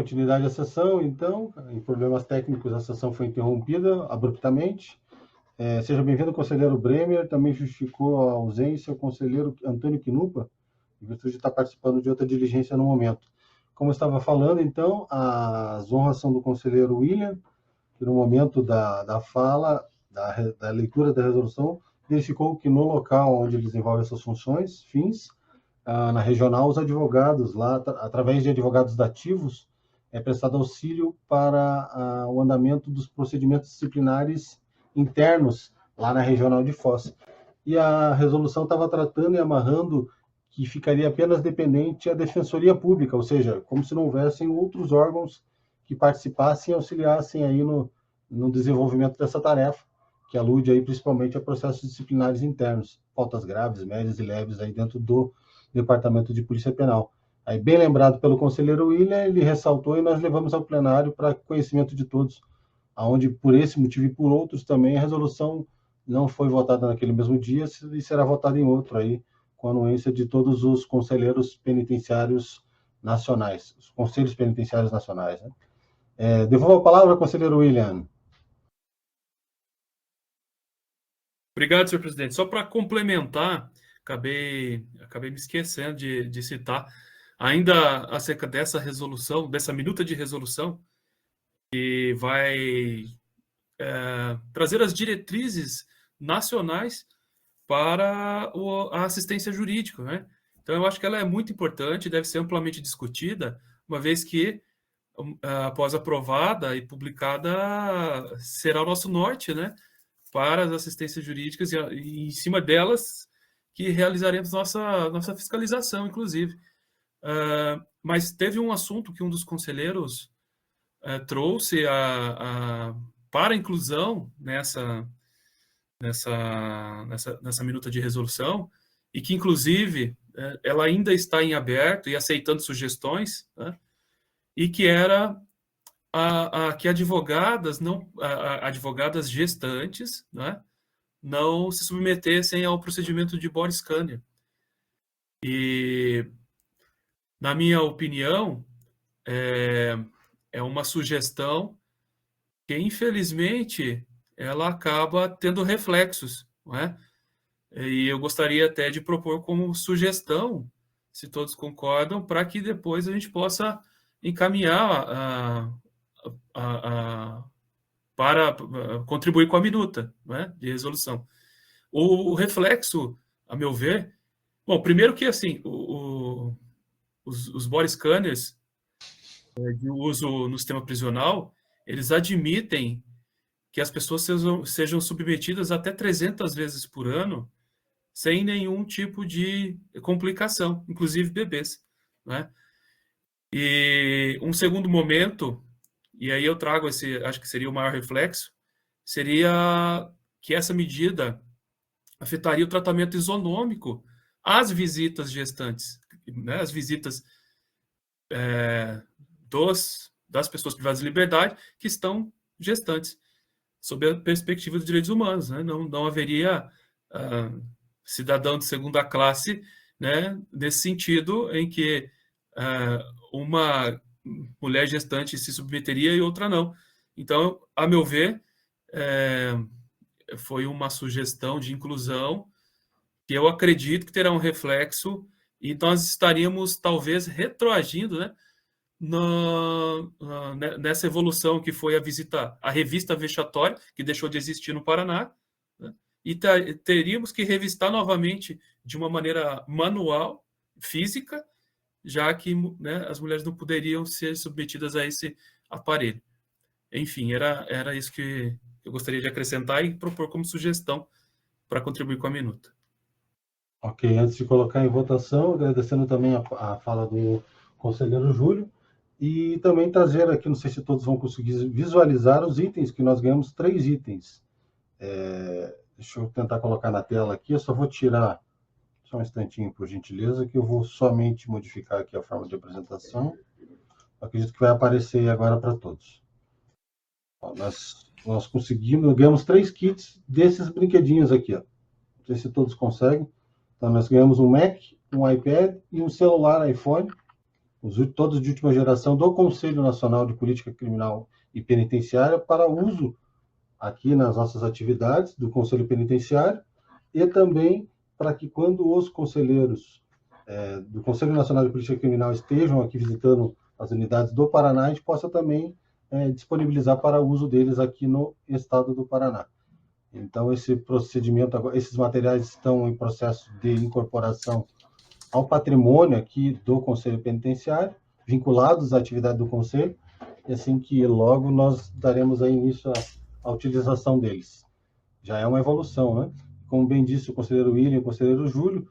continuidade à sessão, então, em problemas técnicos, a sessão foi interrompida abruptamente. Seja bem-vindo, conselheiro Bremer. Também justificou a ausência o conselheiro Antônio Quinupa, em virtude de estar participando de outra diligência no momento. Como eu estava falando, então, as honras são do conselheiro William, que no momento da fala, da leitura da resolução, verificou que no local onde ele desenvolve essas funções, fins, na regional, os advogados lá, através de advogados dativos, é prestado auxílio para o andamento dos procedimentos disciplinares internos lá na regional de Foz. E a resolução estava tratando e amarrando que ficaria apenas dependente a Defensoria Pública, ou seja, como se não houvessem outros órgãos que participassem e auxiliassem aí no desenvolvimento dessa tarefa, que alude aí principalmente a processos disciplinares internos, faltas graves, médias e leves aí dentro do Departamento de Polícia Penal. Aí, bem lembrado pelo conselheiro William, ele ressaltou e nós levamos ao plenário para conhecimento de todos, aonde por esse motivo e por outros também a resolução não foi votada naquele mesmo dia e será votada em outro aí, com a anuência de todos os conselheiros penitenciários nacionais, os conselhos penitenciários nacionais, né? Devolvo a palavra ao conselheiro William. Obrigado, senhor presidente. Só para complementar, acabei me esquecendo de citar, ainda acerca dessa resolução, dessa minuta de resolução, que vai trazer as diretrizes nacionais para a assistência jurídica, né? Então, eu acho que ela é muito importante, deve ser amplamente discutida, uma vez que, após aprovada e publicada, será o nosso norte, né, para as assistências jurídicas e em cima delas que realizaremos nossa fiscalização, inclusive. Mas teve um assunto que um dos conselheiros trouxe para a inclusão nessa minuta de resolução, e que, inclusive, ela ainda está em aberto e aceitando sugestões, né? E que era que advogadas gestantes, né, não se submetessem ao procedimento de body scanner. E, na minha opinião, é uma sugestão que, infelizmente, ela acaba tendo reflexos, não é? E eu gostaria até de propor como sugestão, se todos concordam, para que depois a gente possa encaminhar para contribuir com a minuta, né, de resolução. O reflexo, a meu ver, bom, primeiro que assim, os body scanners de uso no sistema prisional, eles admitem que as pessoas sejam submetidas até 300 vezes por ano sem nenhum tipo de complicação, inclusive bebês, né? E um segundo momento, e aí eu trago acho que seria o maior reflexo, seria que essa medida afetaria o tratamento isonômico às visitas gestantes, né? As visitas das pessoas privadas de liberdade que estão gestantes, sob a perspectiva dos direitos humanos, né? Não haveria cidadão de segunda classe, né, nesse sentido em que uma mulher gestante se submeteria e outra não. Então, a meu ver, foi uma sugestão de inclusão que eu acredito que terá um reflexo e nós estaríamos talvez retroagindo, né, nessa evolução que foi a revista vexatória, que deixou de existir no Paraná, né? E teríamos que revistar novamente de uma maneira manual, física, já que, né, as mulheres não poderiam ser submetidas a esse aparelho. Enfim, era isso que eu gostaria de acrescentar e propor como sugestão para contribuir com a minuta. Ok, antes de colocar em votação, agradecendo também a fala do conselheiro Júlio, e também trazer aqui, não sei se todos vão conseguir visualizar os itens, que nós ganhamos 3 itens. Deixa eu tentar colocar na tela aqui, eu só vou tirar, só um instantinho, por gentileza, que eu vou somente modificar aqui a forma de apresentação. Acredito que vai aparecer agora para todos. Ó, nós ganhamos 3 kits desses brinquedinhos aqui, ó. Não sei se todos conseguem. Então, nós ganhamos um Mac, um iPad e um celular iPhone. todos de última geração do Conselho Nacional de Política Criminal e Penitenciária para uso aqui nas nossas atividades do Conselho Penitenciário e também para que quando os conselheiros do Conselho Nacional de Política Criminal estejam aqui visitando as unidades do Paraná, a gente possa também disponibilizar para uso deles aqui no estado do Paraná. Então, esse procedimento, esses materiais estão em processo de incorporação ao patrimônio aqui do Conselho Penitenciário, vinculados à atividade do Conselho, e assim que logo nós daremos aí início à utilização deles. Já é uma evolução, né? Como bem disse o conselheiro William e o conselheiro Júlio,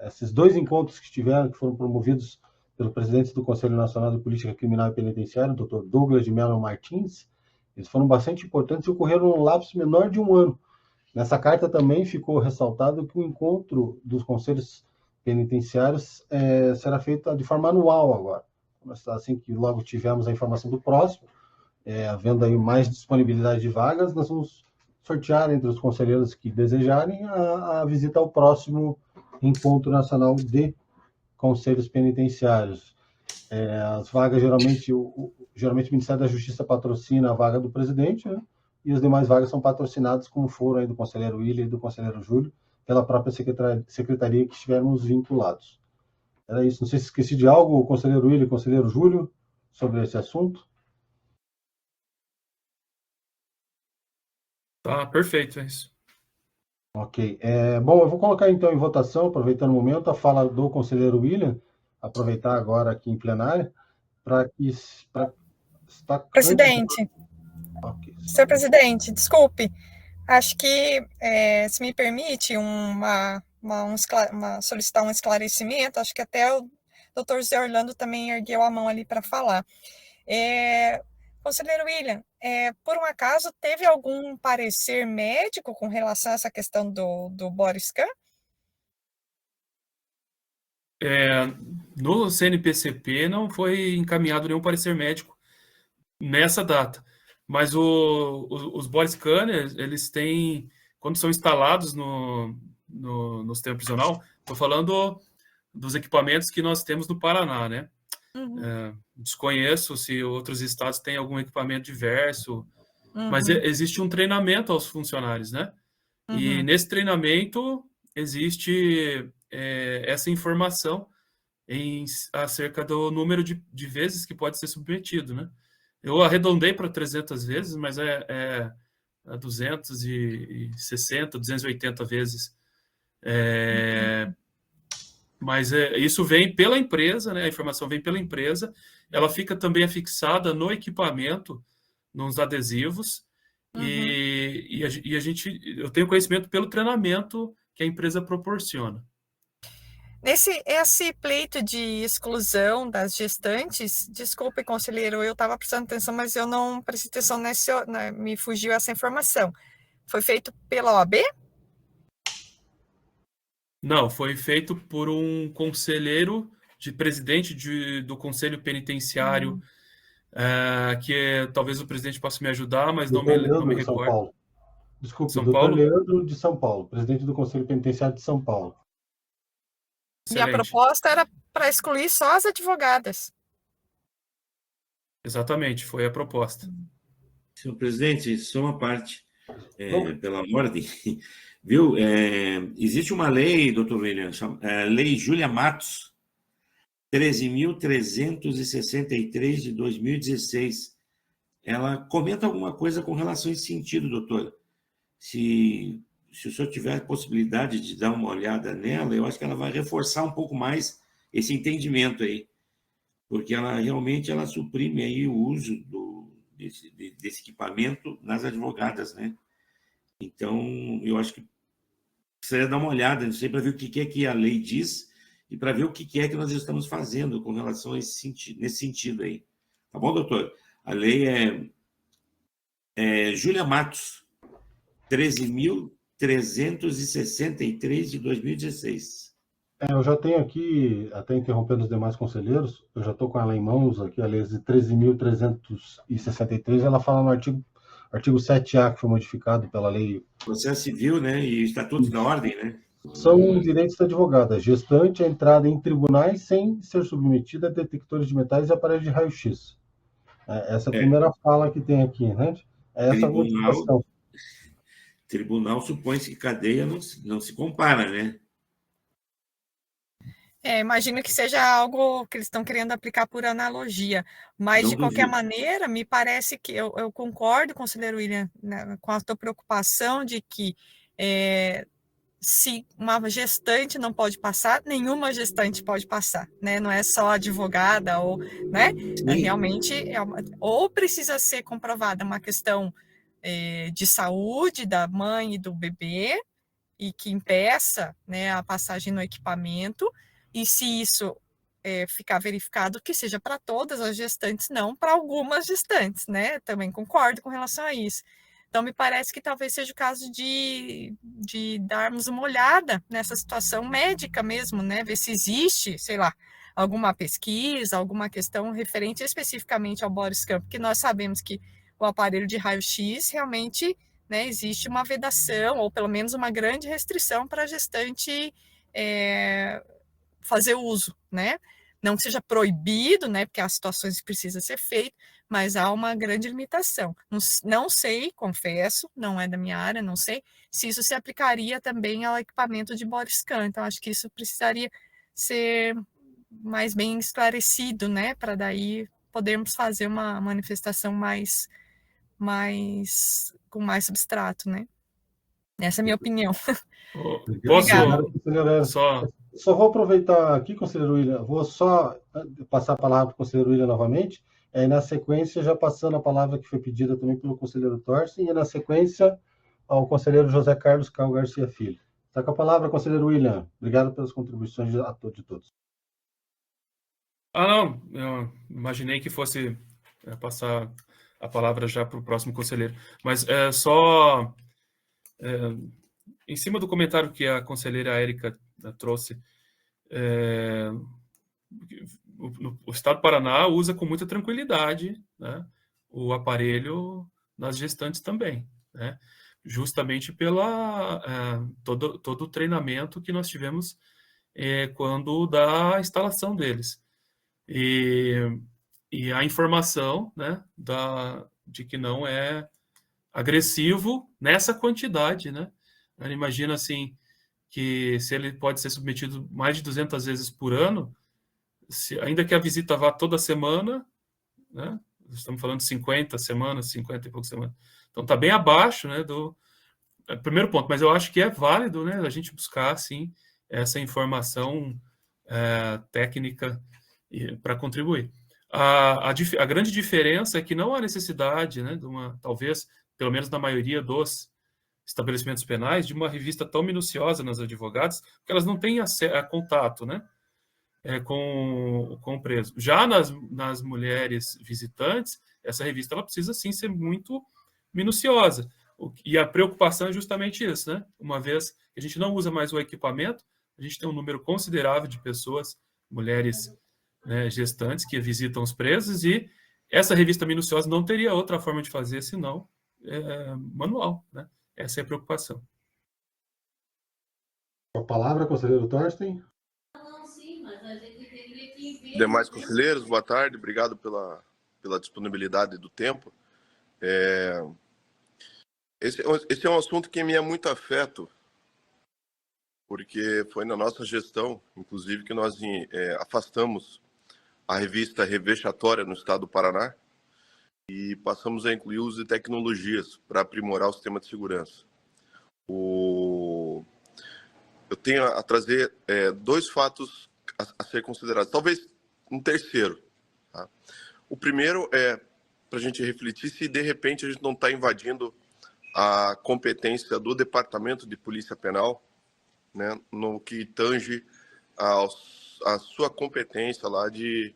esses dois encontros que tiveram, que foram promovidos pelo presidente do Conselho Nacional de Política Criminal e Penitenciária, o Dr. Douglas de Mello Martins, eles foram bastante importantes e ocorreram num lapso menor de um ano. Nessa carta também ficou ressaltado que o encontro dos conselhos penitenciários será feito de forma anual agora. Assim que logo tivemos a informação do próximo, havendo aí mais disponibilidade de vagas, nós vamos sortear entre os conselheiros que desejarem a visita ao próximo Encontro Nacional de Conselhos Penitenciários. As vagas, geralmente o Ministério da Justiça patrocina a vaga do presidente, né? E as demais vagas são patrocinadas, como foram aí do conselheiro William e do conselheiro Júlio, pela própria secretaria que estivermos vinculados. Era isso. Não sei se esqueci de algo, o conselheiro William e o conselheiro Júlio, sobre esse assunto. Tá, perfeito, é isso. Ok. Bom, eu vou colocar então em votação, aproveitando o momento, a fala do conselheiro William, aproveitar agora aqui em plenária, para que... Presidente, okay. Senhor presidente, desculpe, acho que, se me permite, solicitar um esclarecimento, acho que até o doutor Zé Orlando também ergueu a mão ali para falar. Conselheiro William, por um acaso teve algum parecer médico com relação a essa questão do body scan? No CNPCP não foi encaminhado nenhum parecer médico nessa data, mas os body scanners, eles têm, quando são instalados no sistema prisional, estou falando dos equipamentos que nós temos no Paraná, né? Uhum. Desconheço se outros estados têm algum equipamento diverso, mas existe um treinamento aos funcionários, né? E nesse treinamento existe essa informação acerca do número de vezes que pode ser submetido, né? Eu arredondei para 300 vezes, mas é 260, 280 vezes. Mas isso vem pela empresa, né? A informação vem pela empresa, ela fica também afixada no equipamento, nos adesivos, e eu tenho conhecimento pelo treinamento que a empresa proporciona. Esse pleito de exclusão das gestantes, desculpe, conselheiro, eu estava prestando atenção, mas eu não prestei atenção me fugiu essa informação. Foi feito pela OAB? Não, foi feito por um conselheiro presidente do Conselho Penitenciário, que talvez o presidente possa me ajudar, mas não me recordo. São Paulo. Desculpe, São doutor Paulo? Leandro de São Paulo, presidente do Conselho Penitenciário de São Paulo. Minha proposta era para excluir só as advogadas. Exatamente, foi a proposta. Senhor presidente, só uma parte, pela ordem, viu? Existe uma lei, doutor William, Lei Júlia Matos, 13.363 de 2016. Ela comenta alguma coisa com relação a esse sentido, doutor. Se o senhor tiver a possibilidade de dar uma olhada nela, eu acho que ela vai reforçar um pouco mais esse entendimento aí, porque ela realmente suprime aí o uso desse equipamento nas advogadas, né? Então, eu acho que precisaria dar uma olhada, não sei, para ver o que é que a lei diz e para ver o que é que nós estamos fazendo com relação a nesse sentido aí. Tá bom, doutor? A lei é Júlia Matos, 13.363 de 2016. Eu já tenho aqui, até interrompendo os demais conselheiros, eu já estou com ela em mãos aqui, a lei de 13.363, ela fala no artigo 7A, que foi modificado pela lei... Processo Civil, né? E Estatuto da Ordem, né? São direitos da advogada. Gestante é entrada em tribunais sem ser submetida a detectores de metais e aparelhos de raio-x. Essa é a primeira fala que tem aqui, né? Essa modificação. Tribunal supõe-se que cadeia não se compara, né? Imagino que seja algo que eles estão querendo aplicar por analogia, mas, de qualquer maneira, me parece que eu concordo, conselheiro William, né, com a tua preocupação de que se uma gestante não pode passar, nenhuma gestante pode passar, né? Não é só advogada, ou, né? Realmente, ou precisa ser comprovada uma questão de saúde da mãe e do bebê, e que impeça, né, a passagem no equipamento, e se isso ficar verificado, que seja para todas as gestantes, não para algumas gestantes, né? Também concordo com relação a isso. Então, me parece que talvez seja o caso de darmos uma olhada nessa situação médica mesmo, né? Ver se existe, sei lá, alguma pesquisa, alguma questão referente especificamente ao body scan, porque nós sabemos que o aparelho de raio-x realmente, né, existe uma vedação, ou pelo menos uma grande restrição para a gestante fazer uso, né? Não que seja proibido, né, porque há situações que precisa ser feito, mas há uma grande limitação. Não sei, confesso, não é da minha área, não sei se isso se aplicaria também ao equipamento de body scan. Então, acho que isso precisaria ser mais bem esclarecido, né, para daí podermos fazer uma manifestação com mais substrato, né? Essa é a minha opinião. Só vou aproveitar aqui, conselheiro William, vou só passar a palavra para o conselheiro William novamente, e na sequência já passando a palavra que foi pedida também pelo conselheiro Thorsten, e na sequência ao conselheiro José Carlos Cal Garcia Filho. Está com a palavra, conselheiro William. Obrigado pelas contribuições de todos. Não, eu imaginei que fosse passar a palavra já para o próximo conselheiro, mas em cima do comentário que a conselheira Érica trouxe, o Estado do Paraná usa com muita tranquilidade, né, o aparelho nas gestantes também, né, justamente pela todo o treinamento que nós tivemos quando da instalação deles. E a informação, né, de que não é agressivo nessa quantidade, né? Imagina assim, que se ele pode ser submetido mais de 200 vezes por ano, ainda que a visita vá toda semana, né? Estamos falando de 50 semanas, 50 e poucas semanas. Então está bem abaixo, né, do primeiro ponto, mas eu acho que é válido, né, a gente buscar, assim, essa informação técnica para contribuir. A grande diferença é que não há necessidade, né, talvez, pelo menos na maioria dos estabelecimentos penais, de uma revista tão minuciosa nas advogadas, porque elas não têm contato, né, com o preso. Já nas mulheres visitantes, essa revista ela precisa, sim, ser muito minuciosa. E a preocupação é justamente isso, né? Uma vez que a gente não usa mais o equipamento, a gente tem um número considerável de pessoas, mulheres, né, gestantes, que visitam os presos, e essa revista minuciosa não teria outra forma de fazer senão manual, né? Essa é a preocupação. A palavra, conselheiro Thorsten. Demais conselheiros, boa tarde, obrigado pela disponibilidade do tempo. Esse é um assunto que me é muito afeto, porque foi na nossa gestão, inclusive, que nós afastamos a revista revexatória no estado do Paraná e passamos a incluir o uso de tecnologias para aprimorar o sistema de segurança. Eu tenho a trazer dois fatos a ser considerados, talvez um terceiro. Tá? O primeiro é para a gente refletir se, de repente, a gente não está invadindo a competência do Departamento de Polícia Penal, né, no que tange a sua competência lá de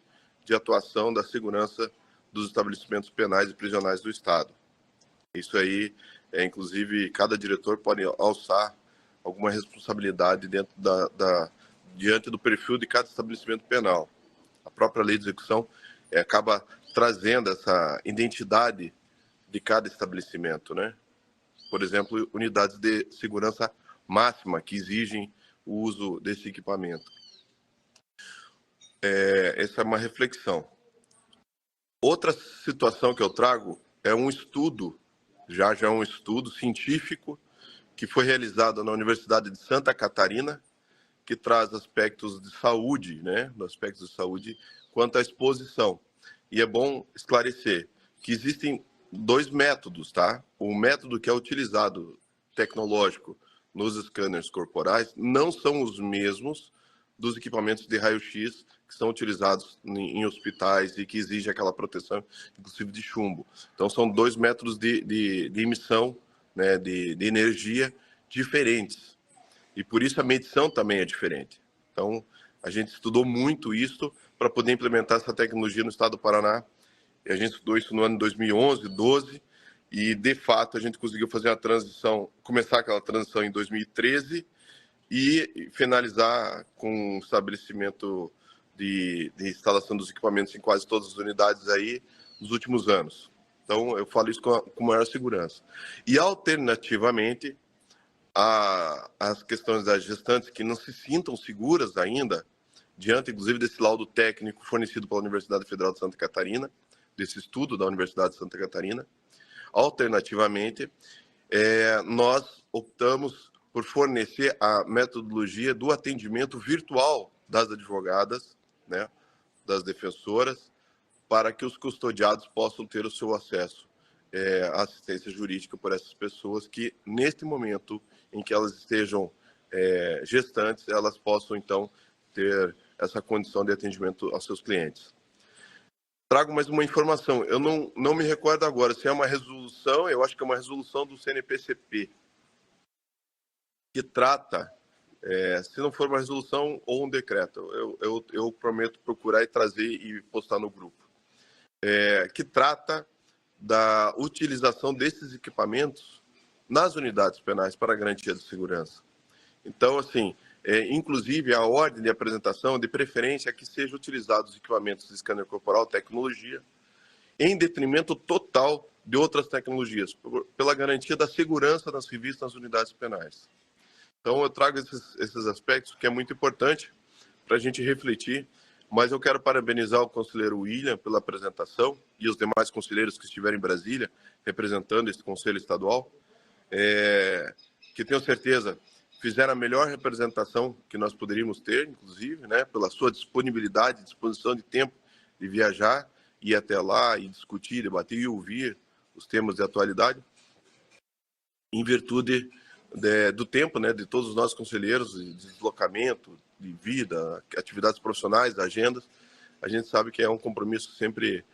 atuação da segurança dos estabelecimentos penais e prisionais do Estado. Isso aí, inclusive, cada diretor pode alçar alguma responsabilidade dentro diante do perfil de cada estabelecimento penal. A própria lei de execução acaba trazendo essa identidade de cada estabelecimento, né? Por exemplo, unidades de segurança máxima que exigem o uso desse equipamento. Essa é uma reflexão. Outra situação que eu trago é um estudo, já é um estudo científico, que foi realizado na Universidade de Santa Catarina, que traz aspectos de saúde, né, aspectos de saúde quanto à exposição. E é bom esclarecer que existem 2 métodos, tá? O método que é utilizado tecnológico nos scanners corporais não são os mesmos dos equipamentos de raio-x que são utilizados em hospitais e que exigem aquela proteção, inclusive de chumbo. Então, são 2 métodos de emissão, né, de energia diferentes. E por isso a medição também é diferente. Então, a gente estudou muito isso para poder implementar essa tecnologia no estado do Paraná. E a gente estudou isso no ano de 2011, 12, e de fato a gente conseguiu fazer a transição, começar aquela transição em 2013 e finalizar com o estabelecimento de instalação dos equipamentos em quase todas as unidades aí nos últimos anos. Então, eu falo isso com maior segurança. E, alternativamente, as questões das gestantes que não se sintam seguras ainda, diante, inclusive, desse laudo técnico fornecido pela Universidade Federal de Santa Catarina, desse estudo da Universidade de Santa Catarina. Alternativamente, nós optamos por fornecer a metodologia do atendimento virtual das advogadas, né, das defensoras, para que os custodiados possam ter o seu acesso à assistência jurídica por essas pessoas que, neste momento em que elas estejam gestantes, elas possam, então, ter essa condição de atendimento aos seus clientes. Trago mais uma informação. Eu não me recordo agora se é uma resolução, eu acho que é uma resolução do CNPCP, que trata, se não for uma resolução ou um decreto, eu prometo procurar e trazer e postar no grupo, que trata da utilização desses equipamentos nas unidades penais para garantia de segurança. Então, assim, inclusive a ordem de apresentação, de preferência, é que sejam utilizados equipamentos de scanner corporal, tecnologia, em detrimento total de outras tecnologias, pela garantia da segurança das revistas nas unidades penais. Então, eu trago esses aspectos, que é muito importante para a gente refletir, mas eu quero parabenizar o conselheiro William pela apresentação e os demais conselheiros que estiverem em Brasília, representando esse conselho estadual, que tenho certeza fizeram a melhor representação que nós poderíamos ter, inclusive, né, pela sua disponibilidade, disposição de tempo de viajar, ir até lá e discutir, debater e ouvir os temas de atualidade, em virtude do tempo, né, de todos os nossos conselheiros, de deslocamento, de vida, atividades profissionais, agendas. A gente sabe que é um compromisso sempre,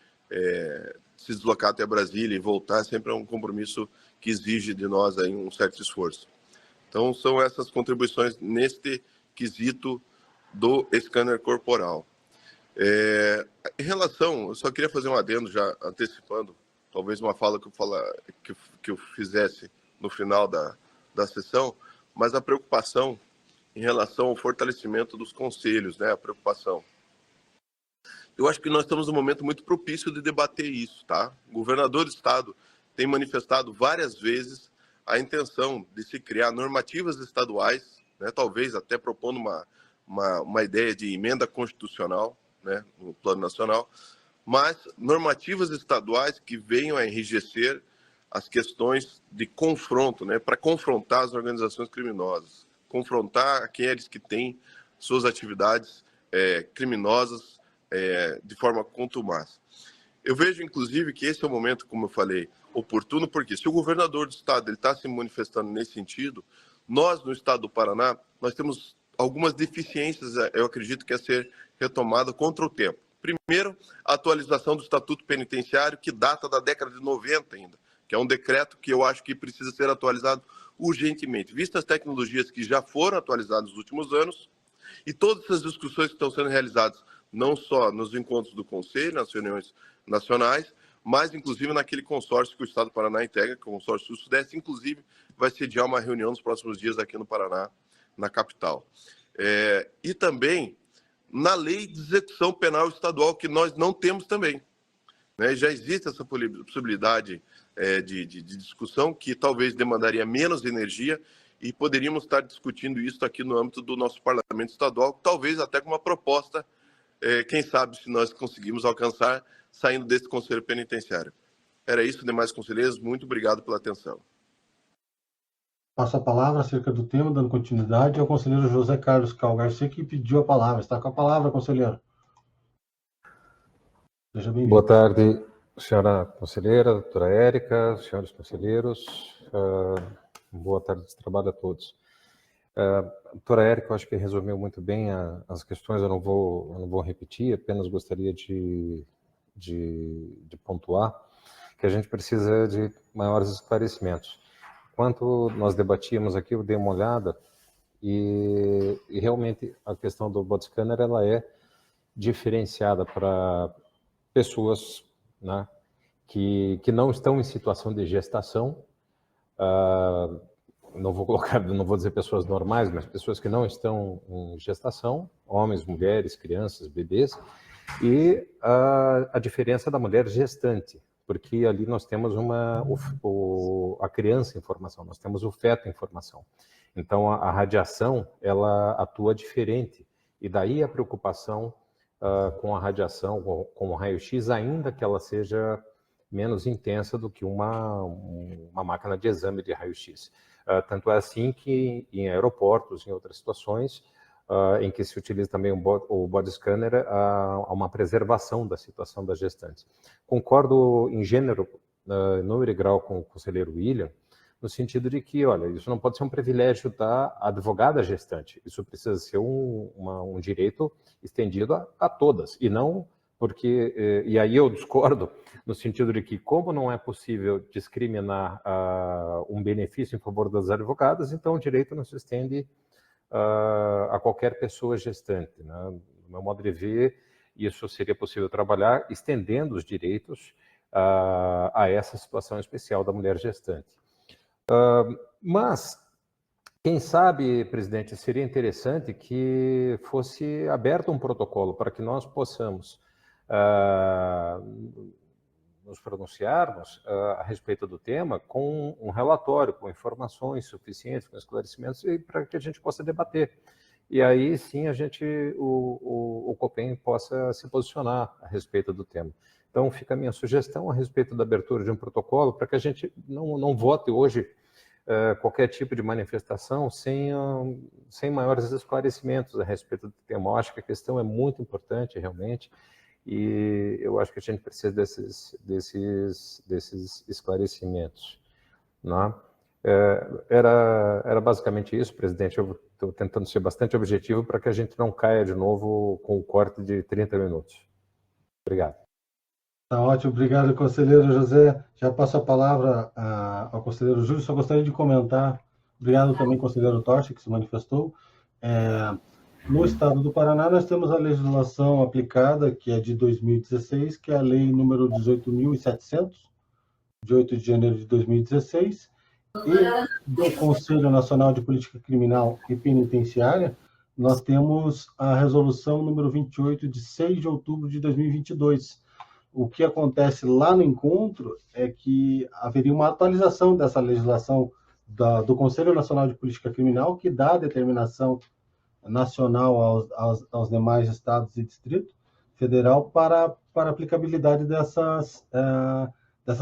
se deslocar até Brasília e voltar, sempre é um compromisso que exige de nós aí um certo esforço. Então, são essas contribuições neste quesito do scanner corporal. Em relação, eu só queria fazer um adendo, já antecipando, talvez uma fala que eu fizesse no final da sessão, mas a preocupação em relação ao fortalecimento dos conselhos, né? A preocupação. Eu acho que nós estamos num momento muito propício de debater isso, tá? O governador do estado tem manifestado várias vezes a intenção de se criar normativas estaduais, né? Talvez até propondo uma ideia de emenda constitucional, né? No plano nacional, mas normativas estaduais que venham a enrijecer as questões de confronto, né? Para confrontar as organizações criminosas, confrontar aqueles que têm suas atividades criminosas de forma contumaz. Eu vejo, inclusive, que esse é o momento, como eu falei, oportuno, porque se o governador do estado está se manifestando nesse sentido, nós, no estado do Paraná, nós temos algumas deficiências, eu acredito que é ser retomada contra o tempo. Primeiro, a atualização do Estatuto Penitenciário, que data da década de 90 ainda, que é um decreto que eu acho que precisa ser atualizado urgentemente, vistas as tecnologias que já foram atualizadas nos últimos anos e todas essas discussões que estão sendo realizadas, não só nos encontros do Conselho, nas reuniões nacionais, mas inclusive naquele consórcio que o Estado do Paraná integra, que é o consórcio Sul-Sudeste, inclusive vai sediar uma reunião nos próximos dias aqui no Paraná, na capital. E também na lei de execução penal estadual, que nós não temos também, né? Já existe essa possibilidade de discussão, que talvez demandaria menos energia e poderíamos estar discutindo isso aqui no âmbito do nosso parlamento estadual, talvez até com uma proposta, quem sabe se nós conseguimos alcançar saindo desse conselho penitenciário. Era isso, demais conselheiros, muito obrigado pela atenção. Passo a palavra acerca do tema, dando continuidade ao conselheiro José Carlos Cal Garcia, que pediu a palavra. Está com a palavra, conselheiro. Seja bem-vindo. Boa tarde, senhora conselheira, doutora Érica, senhores conselheiros. Boa tarde de trabalho a todos. Doutora Érica, eu acho que resumiu muito bem as questões, eu não vou repetir, apenas gostaria de pontuar que a gente precisa de maiores esclarecimentos. Enquanto nós debatíamos aqui, eu dei uma olhada e realmente a questão do body scanner ela é diferenciada para pessoas, né, que não estão em situação de gestação, não vou dizer pessoas normais, mas pessoas que não estão em gestação, homens, mulheres, crianças, bebês, e a diferença da mulher gestante, porque ali nós temos a criança em formação, nós temos o feto em formação. Então, a radiação, ela atua diferente, e daí a preocupação com a radiação, com o raio-x, ainda que ela seja menos intensa do que uma máquina de exame de raio-x. Tanto é assim que em aeroportos, em outras situações, em que se utiliza também o body scanner, há uma preservação da situação das gestantes. Concordo em gênero, número e grau com o conselheiro William, no sentido de que, olha, isso não pode ser um privilégio da advogada gestante, isso precisa ser um direito estendido a todas, e não porque, e aí eu discordo, no sentido de que, como não é possível discriminar um benefício em favor das advogadas, então o direito não se estende a qualquer pessoa gestante, né? Do meu modo de ver, isso seria possível trabalhar estendendo os direitos a essa situação especial da mulher gestante. Mas, quem sabe, presidente, seria interessante que fosse aberto um protocolo para que nós possamos nos pronunciarmos a respeito do tema com um relatório, com informações suficientes, com esclarecimentos, e para que a gente possa debater. E aí sim o COPEN possa se posicionar a respeito do tema. Então fica a minha sugestão a respeito da abertura de um protocolo para que a gente não vote hoje qualquer tipo de manifestação sem maiores esclarecimentos a respeito do tema. Eu acho que a questão é muito importante realmente, e eu acho que a gente precisa desses esclarecimentos, né? Era basicamente isso, presidente. Eu estou tentando ser bastante objetivo para que a gente não caia de novo com o corte de 30 minutos. Obrigado. Tá ótimo, obrigado, conselheiro José. Já passo a palavra ao conselheiro Júlio, só gostaria de comentar. Obrigado também, conselheiro Torchi, que se manifestou. No estado do Paraná, nós temos a legislação aplicada, que é de 2016, que é a lei número 18.700, de 8 de janeiro de 2016, e do Conselho Nacional de Política Criminal e Penitenciária, nós temos a resolução número 28, de 6 de outubro de 2022. O que acontece lá no encontro é que haveria uma atualização dessa legislação do Conselho Nacional de Política Criminal, que dá a determinação nacional aos demais estados e distrito federal para aplicabilidade dessas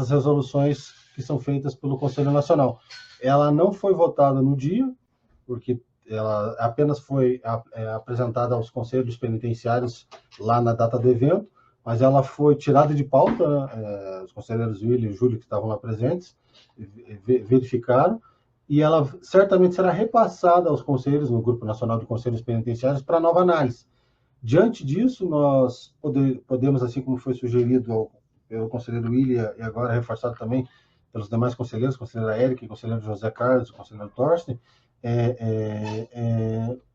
resoluções que são feitas pelo Conselho Nacional. Ela não foi votada no dia, porque ela apenas foi apresentada aos conselhos penitenciários lá na data do evento, mas ela foi tirada de pauta, né? Os conselheiros William e Júlio, que estavam lá presentes, verificaram, e ela certamente será repassada aos conselhos, no Grupo Nacional de Conselhos Penitenciários, para nova análise. Diante disso, nós podemos, assim como foi sugerido pelo conselheiro William, e agora reforçado também pelos demais conselheiros, conselheira Érica, conselheiro José Carlos, conselheiro Torsten,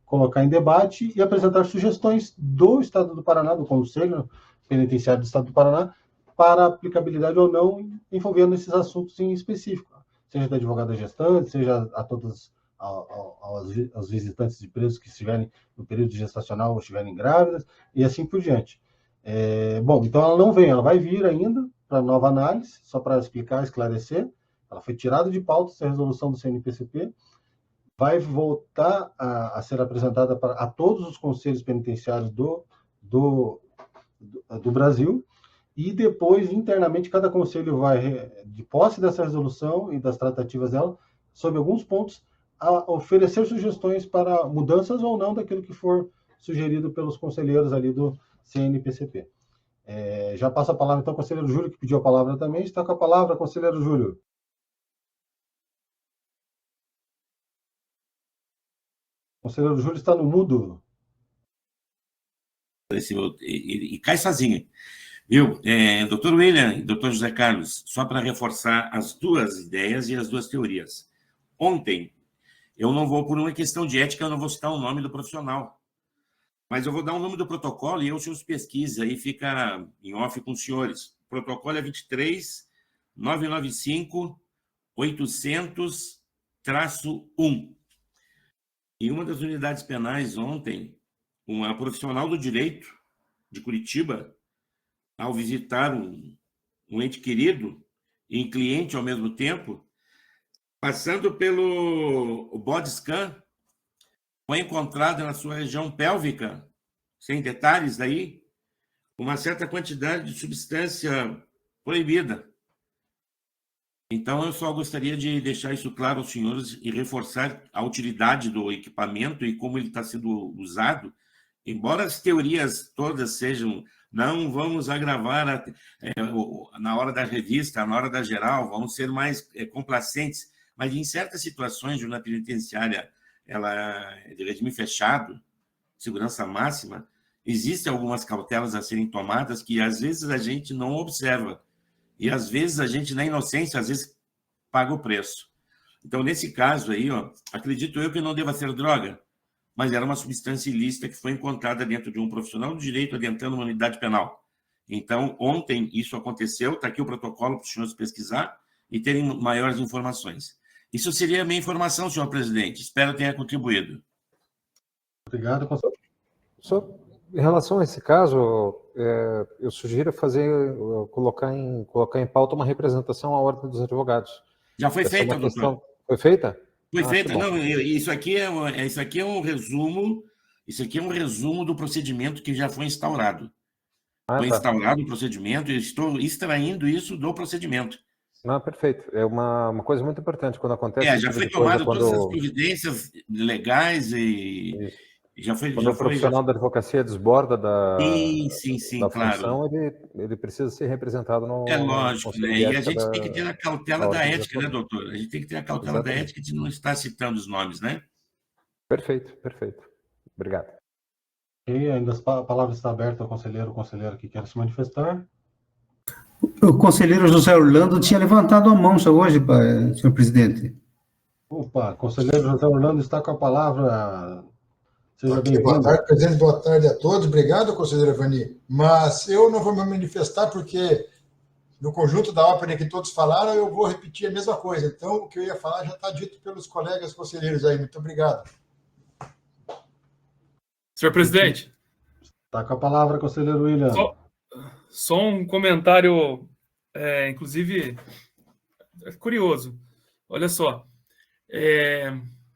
colocar em debate e apresentar sugestões do Estado do Paraná, do Conselho Penitenciário do Estado do Paraná, para aplicabilidade ou não, envolvendo esses assuntos em específico, seja da advogada gestante, seja a todos aos visitantes de presos que estiverem no período gestacional ou estiverem grávidas, e assim por diante. Bom, então ela não vem, ela vai vir ainda para nova análise, só para explicar, esclarecer. Ela foi tirada de pauta essa resolução do CNPCP, vai voltar a ser apresentada a todos os conselhos penitenciários do Brasil, e depois, internamente, cada conselho vai, de posse dessa resolução e das tratativas dela, sobre alguns pontos, a oferecer sugestões para mudanças ou não daquilo que for sugerido pelos conselheiros ali do CNPCP. Já passo a palavra, então, ao conselheiro Júlio, que pediu a palavra também. Está com a palavra, conselheiro Júlio. O conselheiro Júlio está no mudo. E cai sozinho. Viu? Doutor William e doutor José Carlos, só para reforçar as duas ideias e as duas teorias. Ontem, eu não vou, por uma questão de ética, eu não vou citar o nome do profissional, mas eu vou dar o nome do protocolo e os senhores pesquisam, aí fica em off com os senhores. O protocolo é 23.995.800-1. Em uma das unidades penais ontem, uma profissional do direito de Curitiba, ao visitar um ente querido e cliente ao mesmo tempo, passando pelo body scan, foi encontrada na sua região pélvica, sem detalhes daí, uma certa quantidade de substância proibida. Então, eu só gostaria de deixar isso claro aos senhores e reforçar a utilidade do equipamento e como ele está sendo usado, embora as teorias todas sejam, não vamos agravar na hora da revista, na hora da geral, vamos ser mais complacentes, mas em certas situações, na penitenciária, ela é de regime fechado, segurança máxima, existem algumas cautelas a serem tomadas que às vezes a gente não observa. E às vezes a gente, na inocência, às vezes paga o preço. Então, nesse caso aí, acredito eu que não deva ser droga, mas era uma substância ilícita que foi encontrada dentro de um profissional do direito adentrando uma unidade penal. Então, ontem isso aconteceu, está aqui o protocolo para os senhores pesquisar e terem maiores informações. Isso seria a minha informação, senhor presidente. Espero tenha contribuído. Obrigado, conselheiro. Em relação a esse caso, eu sugiro colocar em pauta uma representação à Ordem dos Advogados. Já foi feita, doutor. Foi feita? Foi feita. Não, isso aqui é um resumo. Isso aqui é um resumo do procedimento que já foi instaurado. Foi instaurado o procedimento e estou extraindo isso do procedimento. Não, perfeito. É uma coisa muito importante quando acontece. Já foi tomado todas as providências legais e já foi. Quando o profissional da advocacia desborda da claro. função, ele precisa ser representado no. É lógico, né? E a gente tem que ter a cautela da ética, né, doutor? A gente tem que ter a cautela da ética de não estar citando os nomes, né? Perfeito. Obrigado. E ainda a palavra está aberta ao conselheiro ou conselheira que quer se manifestar. O conselheiro José Orlando tinha levantado a mão só hoje, senhor presidente. Opa, conselheiro José Orlando está com a palavra. Seja bem-vindo. Boa tarde, presidente. Boa tarde a todos. Obrigado, conselheiro Evani. Mas eu não vou me manifestar porque, no conjunto da ópera que todos falaram, eu vou repetir a mesma coisa. Então, o que eu ia falar já está dito pelos colegas conselheiros aí. Muito obrigado. Senhor presidente. Está com a palavra, conselheiro William. Só um comentário, inclusive, curioso. Olha só,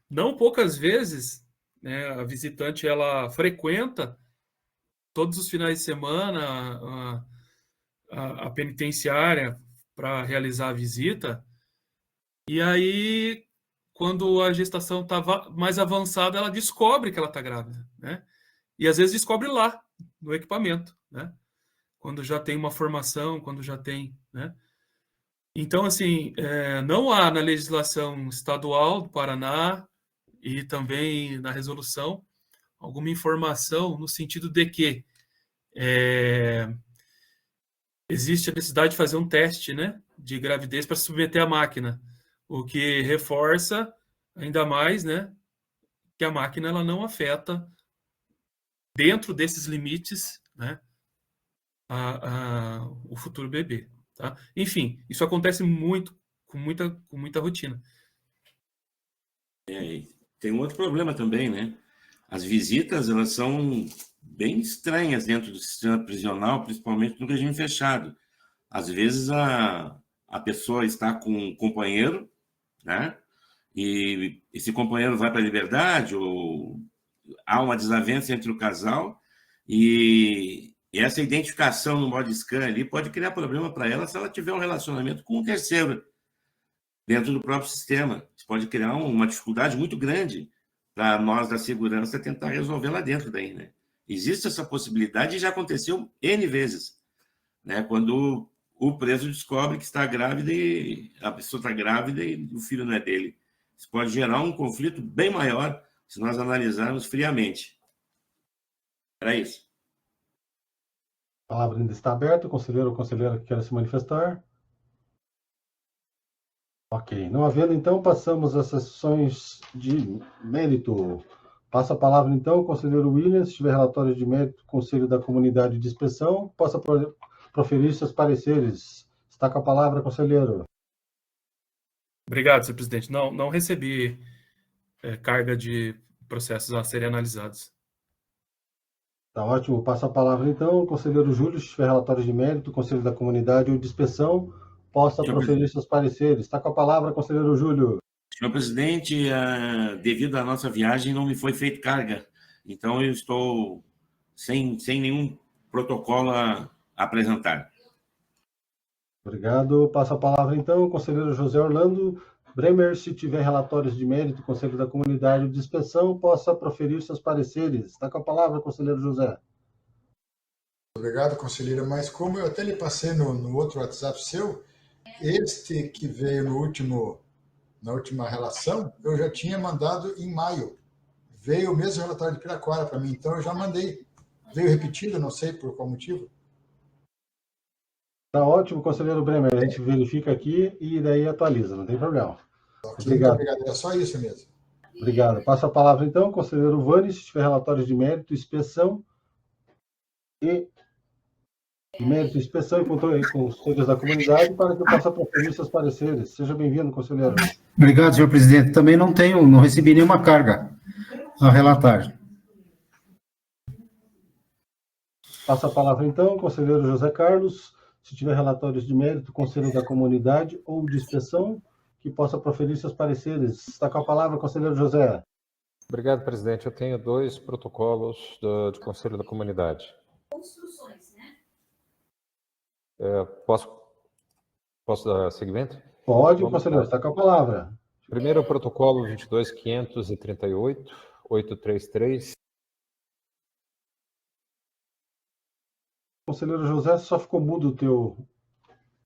não poucas vezes, né, a visitante ela frequenta todos os finais de semana a penitenciária para realizar a visita, e aí, quando a gestação está mais avançada, ela descobre que ela está grávida, né? E às vezes descobre lá, no equipamento, né? Quando já tem uma formação, quando já tem, né? Então, assim, não há na legislação estadual do Paraná e também na resolução alguma informação no sentido de que existe a necessidade de fazer um teste, né, de gravidez para submeter à máquina, o que reforça ainda mais, né, que a máquina ela não afeta dentro desses limites, né, o futuro bebê, tá? Enfim, isso acontece muito, com muita rotina. Tem um outro problema também, né? As visitas, elas são bem estranhas dentro do sistema prisional, principalmente no regime fechado. Às vezes a pessoa está com um companheiro, né? e esse companheiro vai para a liberdade, ou há uma desavença entre o casal, e essa identificação no body scan ali pode criar problema para ela se ela tiver um relacionamento com um terceiro dentro do próprio sistema. Isso pode criar uma dificuldade muito grande para nós da segurança tentar resolver lá dentro daí, né? Existe essa possibilidade e já aconteceu N vezes, né? Quando o preso descobre que está grávida e a pessoa está grávida e o filho não é dele. Isso pode gerar um conflito bem maior se nós analisarmos friamente. Era isso. A palavra ainda está aberta. Conselheiro ou conselheira que queira se manifestar? Ok. Não havendo, então, passamos às sessões de mérito. Passa a palavra, então, ao conselheiro Williams. Se tiver relatório de mérito, Conselho da Comunidade de Inspeção, possa proferir seus pareceres. Está com a palavra, conselheiro. Obrigado, senhor presidente. Não recebi carga de processos a serem analisados. Tá ótimo. Passa a palavra, então, ao conselheiro Júlio. Se tiver relatório de mérito, Conselho da Comunidade ou de Inspeção, possa proferir seus pareceres. Está com a palavra, conselheiro Júlio. Senhor presidente, devido à nossa viagem, não me foi feita carga. Então, eu estou sem nenhum protocolo a apresentar. Obrigado. Passa a palavra, então, ao conselheiro José Orlando Bremer. Se tiver relatórios de mérito, Conselho da Comunidade ou de Inspeção, possa proferir seus pareceres. Está com a palavra, conselheiro José. Obrigado, conselheiro. Mas como eu até lhe passei no outro WhatsApp seu, este que veio na última relação, eu já tinha mandado em maio. Veio o mesmo relatório de Piraquara para mim, então eu já mandei. Veio repetido, não sei por qual motivo. Tá ótimo, conselheiro Bremer. A gente verifica aqui e daí atualiza, não tem problema. Okay, Obrigado. Muito obrigado. É só isso mesmo. Obrigado. Passo a palavra, então, ao conselheiro Vani, se tiver relatórios de mérito, inspeção e conselhos da comunidade, para que eu possa proferir seus pareceres. Seja bem-vindo, conselheiro. Obrigado, senhor presidente. Também não recebi nenhuma carga a relatar. Passo a palavra, então, ao conselheiro José Carlos, se tiver relatórios de mérito, Conselho da Comunidade ou de inspeção, que possa proferir seus pareceres. Está com a palavra, conselheiro José. Obrigado, presidente. Eu tenho 2 protocolos de Conselho da Comunidade. Construções, né? Posso dar seguimento? Pode, conselheiro, está com a palavra. Primeiro, o protocolo 22.538.833. Conselheiro José, só ficou mudo o teu,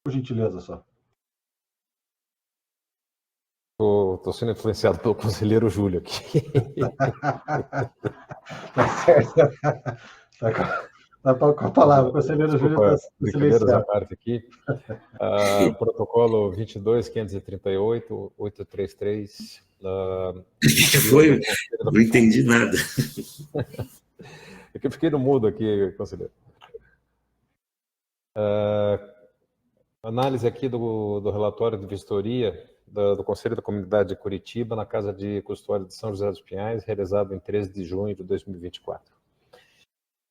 por gentileza, só. Estou sendo influenciado pelo conselheiro Júlio aqui. Tá certo. Tá com a palavra, conselheiro Júlio. Brincadeiras à parte aqui. Protocolo 22.538.833. Que foi? Não entendi nada. É que eu fiquei no mudo aqui, conselheiro. Análise aqui do relatório de vistoria do Conselho da Comunidade de Curitiba na Casa de Custódia de São José dos Pinhais, realizado em 13 de junho de 2024.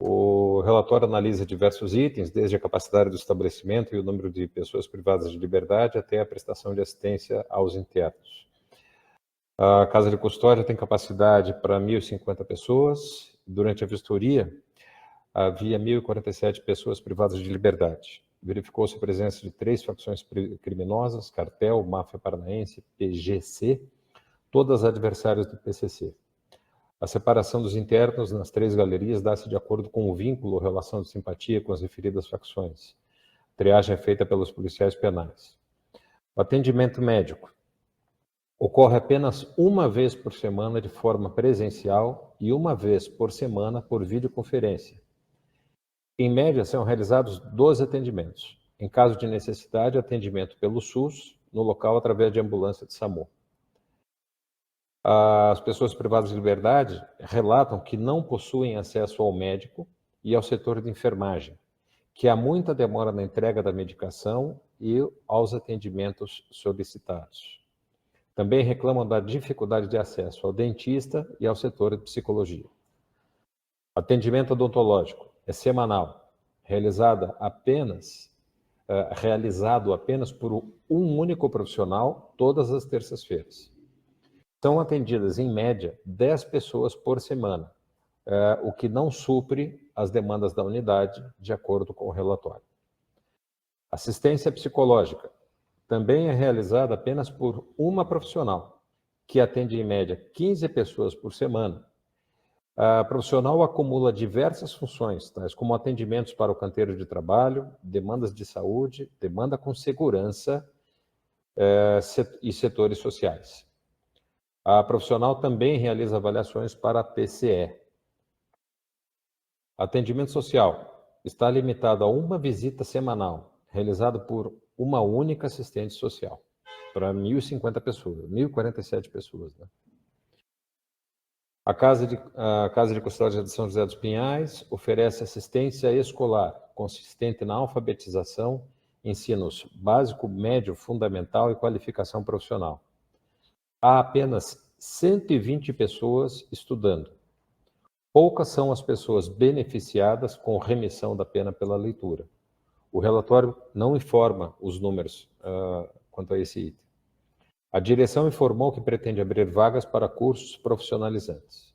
O relatório analisa diversos itens, desde a capacidade do estabelecimento e o número de pessoas privadas de liberdade até a prestação de assistência aos internos. A Casa de Custódia tem capacidade para 1.050 pessoas. Durante a vistoria, havia 1.047 pessoas privadas de liberdade. Verificou-se a presença de 3 facções criminosas, cartel, máfia paranaense, PGC, todas adversárias do PCC. A separação dos internos nas 3 galerias dá-se de acordo com o vínculo ou relação de simpatia com as referidas facções. A triagem é feita pelos policiais penais. O atendimento médico ocorre apenas uma vez por semana de forma presencial e uma vez por semana por videoconferência. Em média, são realizados 12 atendimentos. Em caso de necessidade, atendimento pelo SUS, no local através de ambulância de SAMU. As pessoas privadas de liberdade relatam que não possuem acesso ao médico e ao setor de enfermagem, que há muita demora na entrega da medicação e aos atendimentos solicitados. Também reclamam da dificuldade de acesso ao dentista e ao setor de psicologia. Atendimento odontológico é semanal, realizado apenas por um único profissional todas as terças-feiras. São atendidas, em média, 10 pessoas por semana, o que não supre as demandas da unidade, de acordo com o relatório. Assistência psicológica também é realizada apenas por uma profissional, que atende, em média, 15 pessoas por semana. A profissional acumula diversas funções, tais como atendimentos para o canteiro de trabalho, demandas de saúde, demanda com segurança e setores sociais. A profissional também realiza avaliações para a PCE. Atendimento social está limitado a uma visita semanal, realizada por uma única assistente social, para 1.050 pessoas, 1.047 pessoas, né? A Casa de Custódia de São José dos Pinhais oferece assistência escolar, consistente na alfabetização, ensinos básico, médio, fundamental e qualificação profissional. Há apenas 120 pessoas estudando. Poucas são as pessoas beneficiadas com remissão da pena pela leitura. O relatório não informa os números quanto a esse item. A direção informou que pretende abrir vagas para cursos profissionalizantes.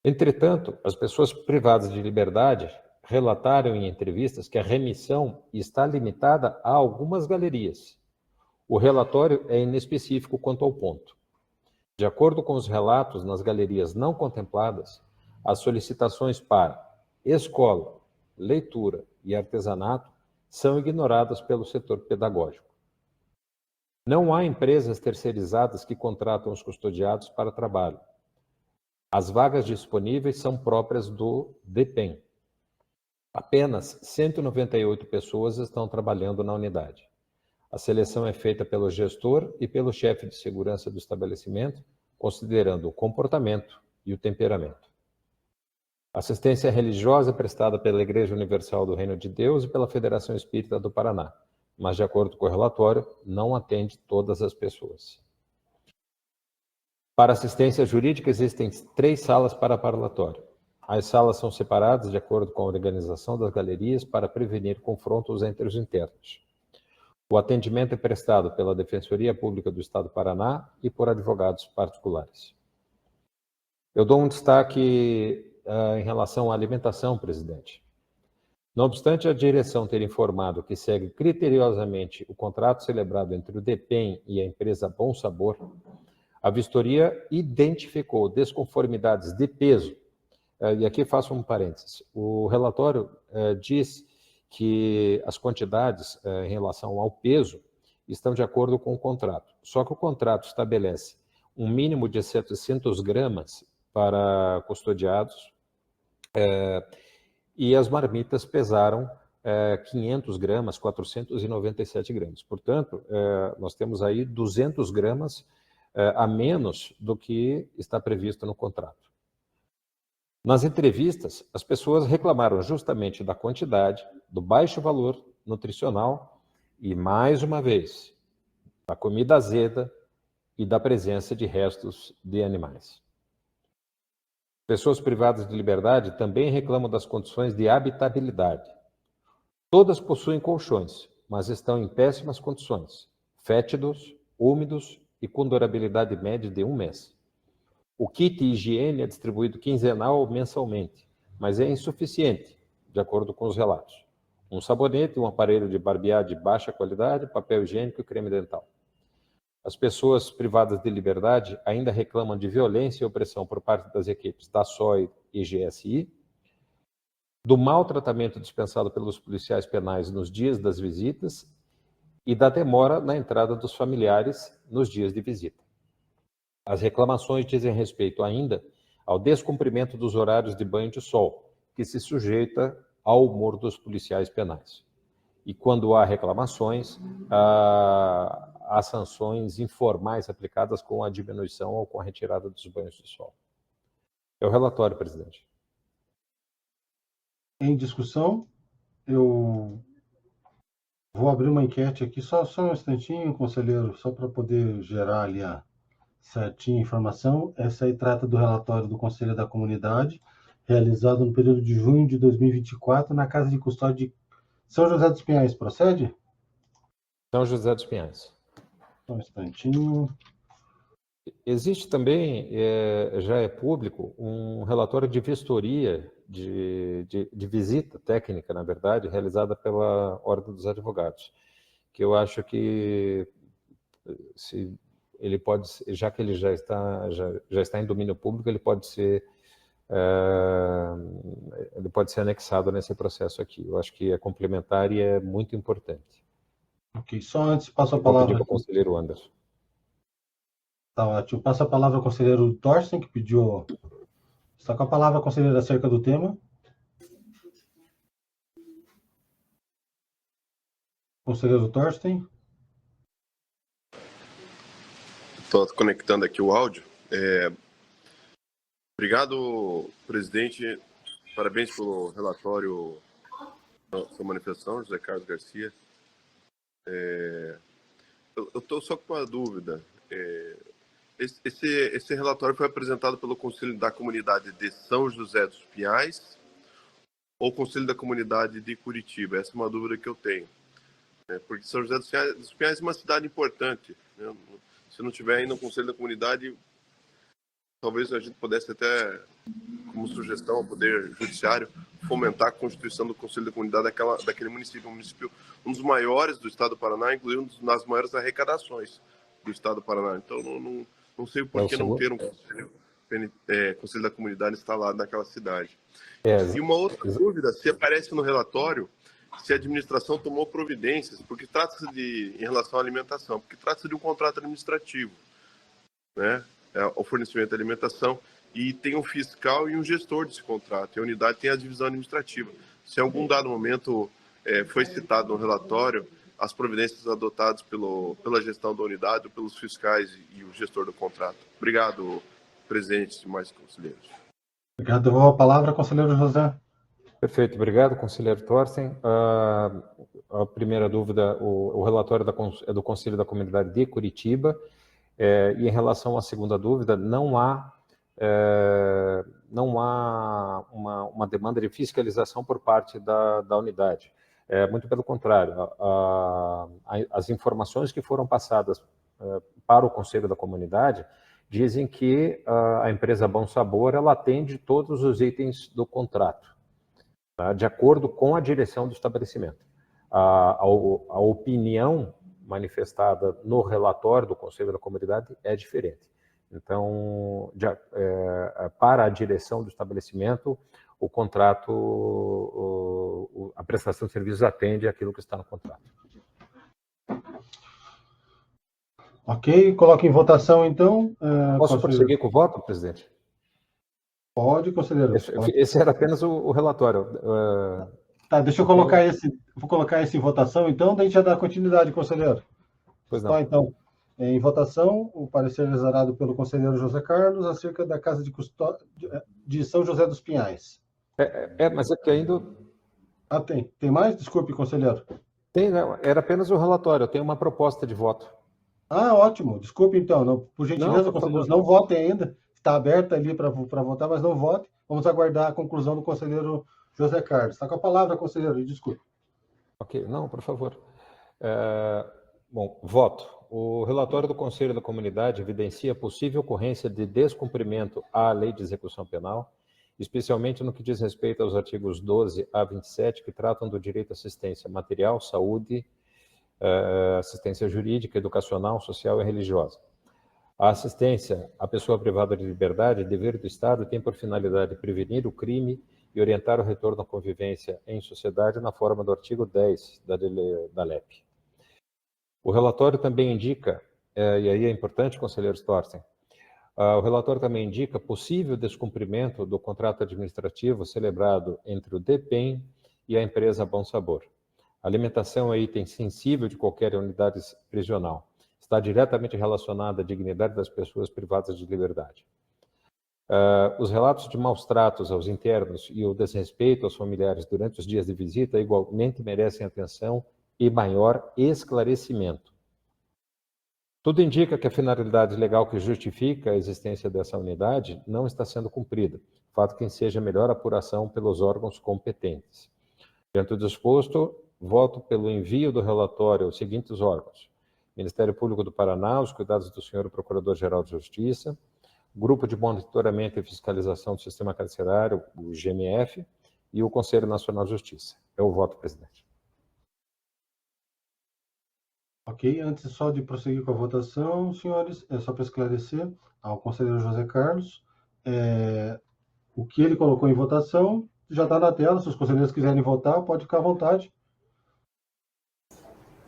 Entretanto, as pessoas privadas de liberdade relataram em entrevistas que a remissão está limitada a algumas galerias. O relatório é inespecífico quanto ao ponto. De acordo com os relatos, nas galerias não contempladas, as solicitações para escola, leitura e artesanato são ignoradas pelo setor pedagógico. Não há empresas terceirizadas que contratam os custodiados para trabalho. As vagas disponíveis são próprias do DEPEN. Apenas 198 pessoas estão trabalhando na unidade. A seleção é feita pelo gestor e pelo chefe de segurança do estabelecimento, considerando o comportamento e o temperamento. Assistência religiosa é prestada pela Igreja Universal do Reino de Deus e pela Federação Espírita do Paraná, mas, de acordo com o relatório, não atende todas as pessoas. Para assistência jurídica, existem 3 salas para parlatório. As salas são separadas de acordo com a organização das galerias para prevenir confrontos entre os internos. O atendimento é prestado pela Defensoria Pública do Estado do Paraná e por advogados particulares. Eu dou um destaque em relação à alimentação, presidente. Não obstante a direção ter informado que segue criteriosamente o contrato celebrado entre o DEPEN e a empresa Bom Sabor, a vistoria identificou desconformidades de peso. E aqui faço um parênteses. O relatório diz que as quantidades em relação ao peso estão de acordo com o contrato. Só que o contrato estabelece um mínimo de 700 gramas para custodiados, e as marmitas pesaram 500 gramas, 497 gramas. Portanto, nós temos aí 200 gramas a menos do que está previsto no contrato. Nas entrevistas, as pessoas reclamaram justamente da quantidade, do baixo valor nutricional e, mais uma vez, da comida azeda e da presença de restos de animais. Pessoas privadas de liberdade também reclamam das condições de habitabilidade. Todas possuem colchões, mas estão em péssimas condições, fétidos, úmidos e com durabilidade média de 1 mês. O kit higiene é distribuído quinzenal ou mensalmente, mas é insuficiente, de acordo com os relatos. Um sabonete, um aparelho de barbear de baixa qualidade, papel higiênico e creme dental. As pessoas privadas de liberdade ainda reclamam de violência e opressão por parte das equipes da SOI e GSI, do maltratamento dispensado pelos policiais penais nos dias das visitas e da demora na entrada dos familiares nos dias de visita. As reclamações dizem respeito ainda ao descumprimento dos horários de banho de sol, que se sujeita ao humor dos policiais penais. E quando há reclamações, há sanções informais aplicadas com a diminuição ou com a retirada dos banhos de sol. É o relatório, presidente. Em discussão, eu vou abrir uma enquete aqui, só um instantinho, conselheiro, só para poder gerar ali a certinha informação. Essa aí trata do relatório do Conselho da Comunidade, realizado no período de junho de 2024, na Casa de Custódia de São José dos Pinhais. Procede? São José dos Pinhais. Só um instantinho. Existe também, já é público, um relatório de vistoria, de visita técnica, na verdade, realizada pela Ordem dos Advogados, que eu acho que se ele pode, já que ele já está em domínio público, ele pode ser anexado nesse processo aqui. Eu acho que é complementar e é muito importante. Ok, só antes passo a Vou palavra pedir para o conselheiro Anderson. Tá ótimo. Passo a palavra ao conselheiro Thorsten, que pediu. Está com a palavra, conselheiro, acerca do tema. Conselheiro Thorsten. Estou conectando aqui o áudio. Obrigado, presidente. Parabéns pelo relatório da sua manifestação, José Carlos Garcia. Eu estou só com uma dúvida. Esse relatório foi apresentado pelo Conselho da Comunidade de São José dos Pinhais ou Conselho da Comunidade de Curitiba? Essa é uma dúvida que eu tenho. Porque São José dos Pinhais é uma cidade importante, né? Se não tiver ainda um Conselho da Comunidade, talvez a gente pudesse até, como sugestão ao Poder Judiciário, fomentar a constituição do Conselho da Comunidade daquele município. Um município, um dos maiores do Estado do Paraná, inclusive um das maiores arrecadações do Estado do Paraná. Então, não sei por que não ter um Conselho da Comunidade instalado naquela cidade. E uma outra dúvida, se aparece no relatório, se a administração tomou providências, porque trata-se em relação à alimentação, porque trata-se de um contrato administrativo, né? O fornecimento de alimentação, e tem um fiscal e um gestor desse contrato, e a unidade tem a divisão administrativa. Se em algum dado momento foi citado no relatório as providências adotadas pela gestão da unidade, ou pelos fiscais e o gestor do contrato. Obrigado, presidente e mais conselheiros. Obrigado. Eu vou a palavra ao conselheiro José. Perfeito, obrigado, conselheiro Thorsten. A primeira dúvida, o relatório é do Conselho da Comunidade de Curitiba, e em relação à segunda dúvida, não há uma demanda de fiscalização por parte da unidade. Muito pelo contrário, as informações que foram passadas para o Conselho da Comunidade dizem que a empresa Bom Sabor ela atende todos os itens do contrato, tá? De acordo com a direção do estabelecimento. A opinião manifestada no relatório do Conselho da Comunidade é diferente. Então, para a direção do estabelecimento, o contrato, a prestação de serviços atende àquilo que está no contrato. Ok, coloco em votação, então. Posso prosseguir com o voto, presidente? Pode, conselheiro. Esse era apenas o relatório. Tá, deixa eu colocar vou colocar esse em votação, então, daí já dá continuidade, conselheiro. Pois não. Tá, então, em votação, o parecer exarado pelo conselheiro José Carlos acerca da Casa de Custódia de São José dos Pinhais. Mas é que ainda... Ah, tem. Tem mais? Desculpe, conselheiro. Tem, não. Era apenas o relatório. Eu tenho uma proposta de voto. Ah, ótimo. Desculpe, então. Não, por gentileza, conselheiros, não votem ainda. Está aberta ali para votar, mas não vote. Vamos aguardar a conclusão do conselheiro José Carlos. Está com a palavra, conselheiro. Desculpe. Ok. Não, por favor. Bom, voto. O relatório do Conselho da Comunidade evidencia a possível ocorrência de descumprimento à Lei de Execução Penal, especialmente no que diz respeito aos artigos 12 a 27, que tratam do direito à assistência material, saúde, assistência jurídica, educacional, social e religiosa. A assistência à pessoa privada de liberdade é dever do Estado e tem por finalidade prevenir o crime e orientar o retorno à convivência em sociedade na forma do artigo 10 da LEP. O relatório também indica, e aí é importante, conselheiro Thorsten, o relatório também indica possível descumprimento do contrato administrativo celebrado entre o DEPEN e a empresa Bom Sabor. A alimentação é item sensível de qualquer unidade prisional. Está diretamente relacionada à dignidade das pessoas privadas de liberdade. Os relatos de maus tratos aos internos e o desrespeito aos familiares durante os dias de visita igualmente merecem atenção e maior esclarecimento. Tudo indica que a finalidade legal que justifica a existência dessa unidade não está sendo cumprida, fato que enseja melhor apuração pelos órgãos competentes. Diante do exposto, voto pelo envio do relatório aos seguintes órgãos: Ministério Público do Paraná, os cuidados do senhor Procurador-Geral de Justiça, Grupo de Monitoramento e Fiscalização do Sistema Carcerário, o GMF, e o Conselho Nacional de Justiça. É o voto, presidente. Ok, antes só de prosseguir com a votação, senhores, é só para esclarecer ao conselheiro José Carlos, o que ele colocou em votação já está na tela, se os conselheiros quiserem votar, pode ficar à vontade.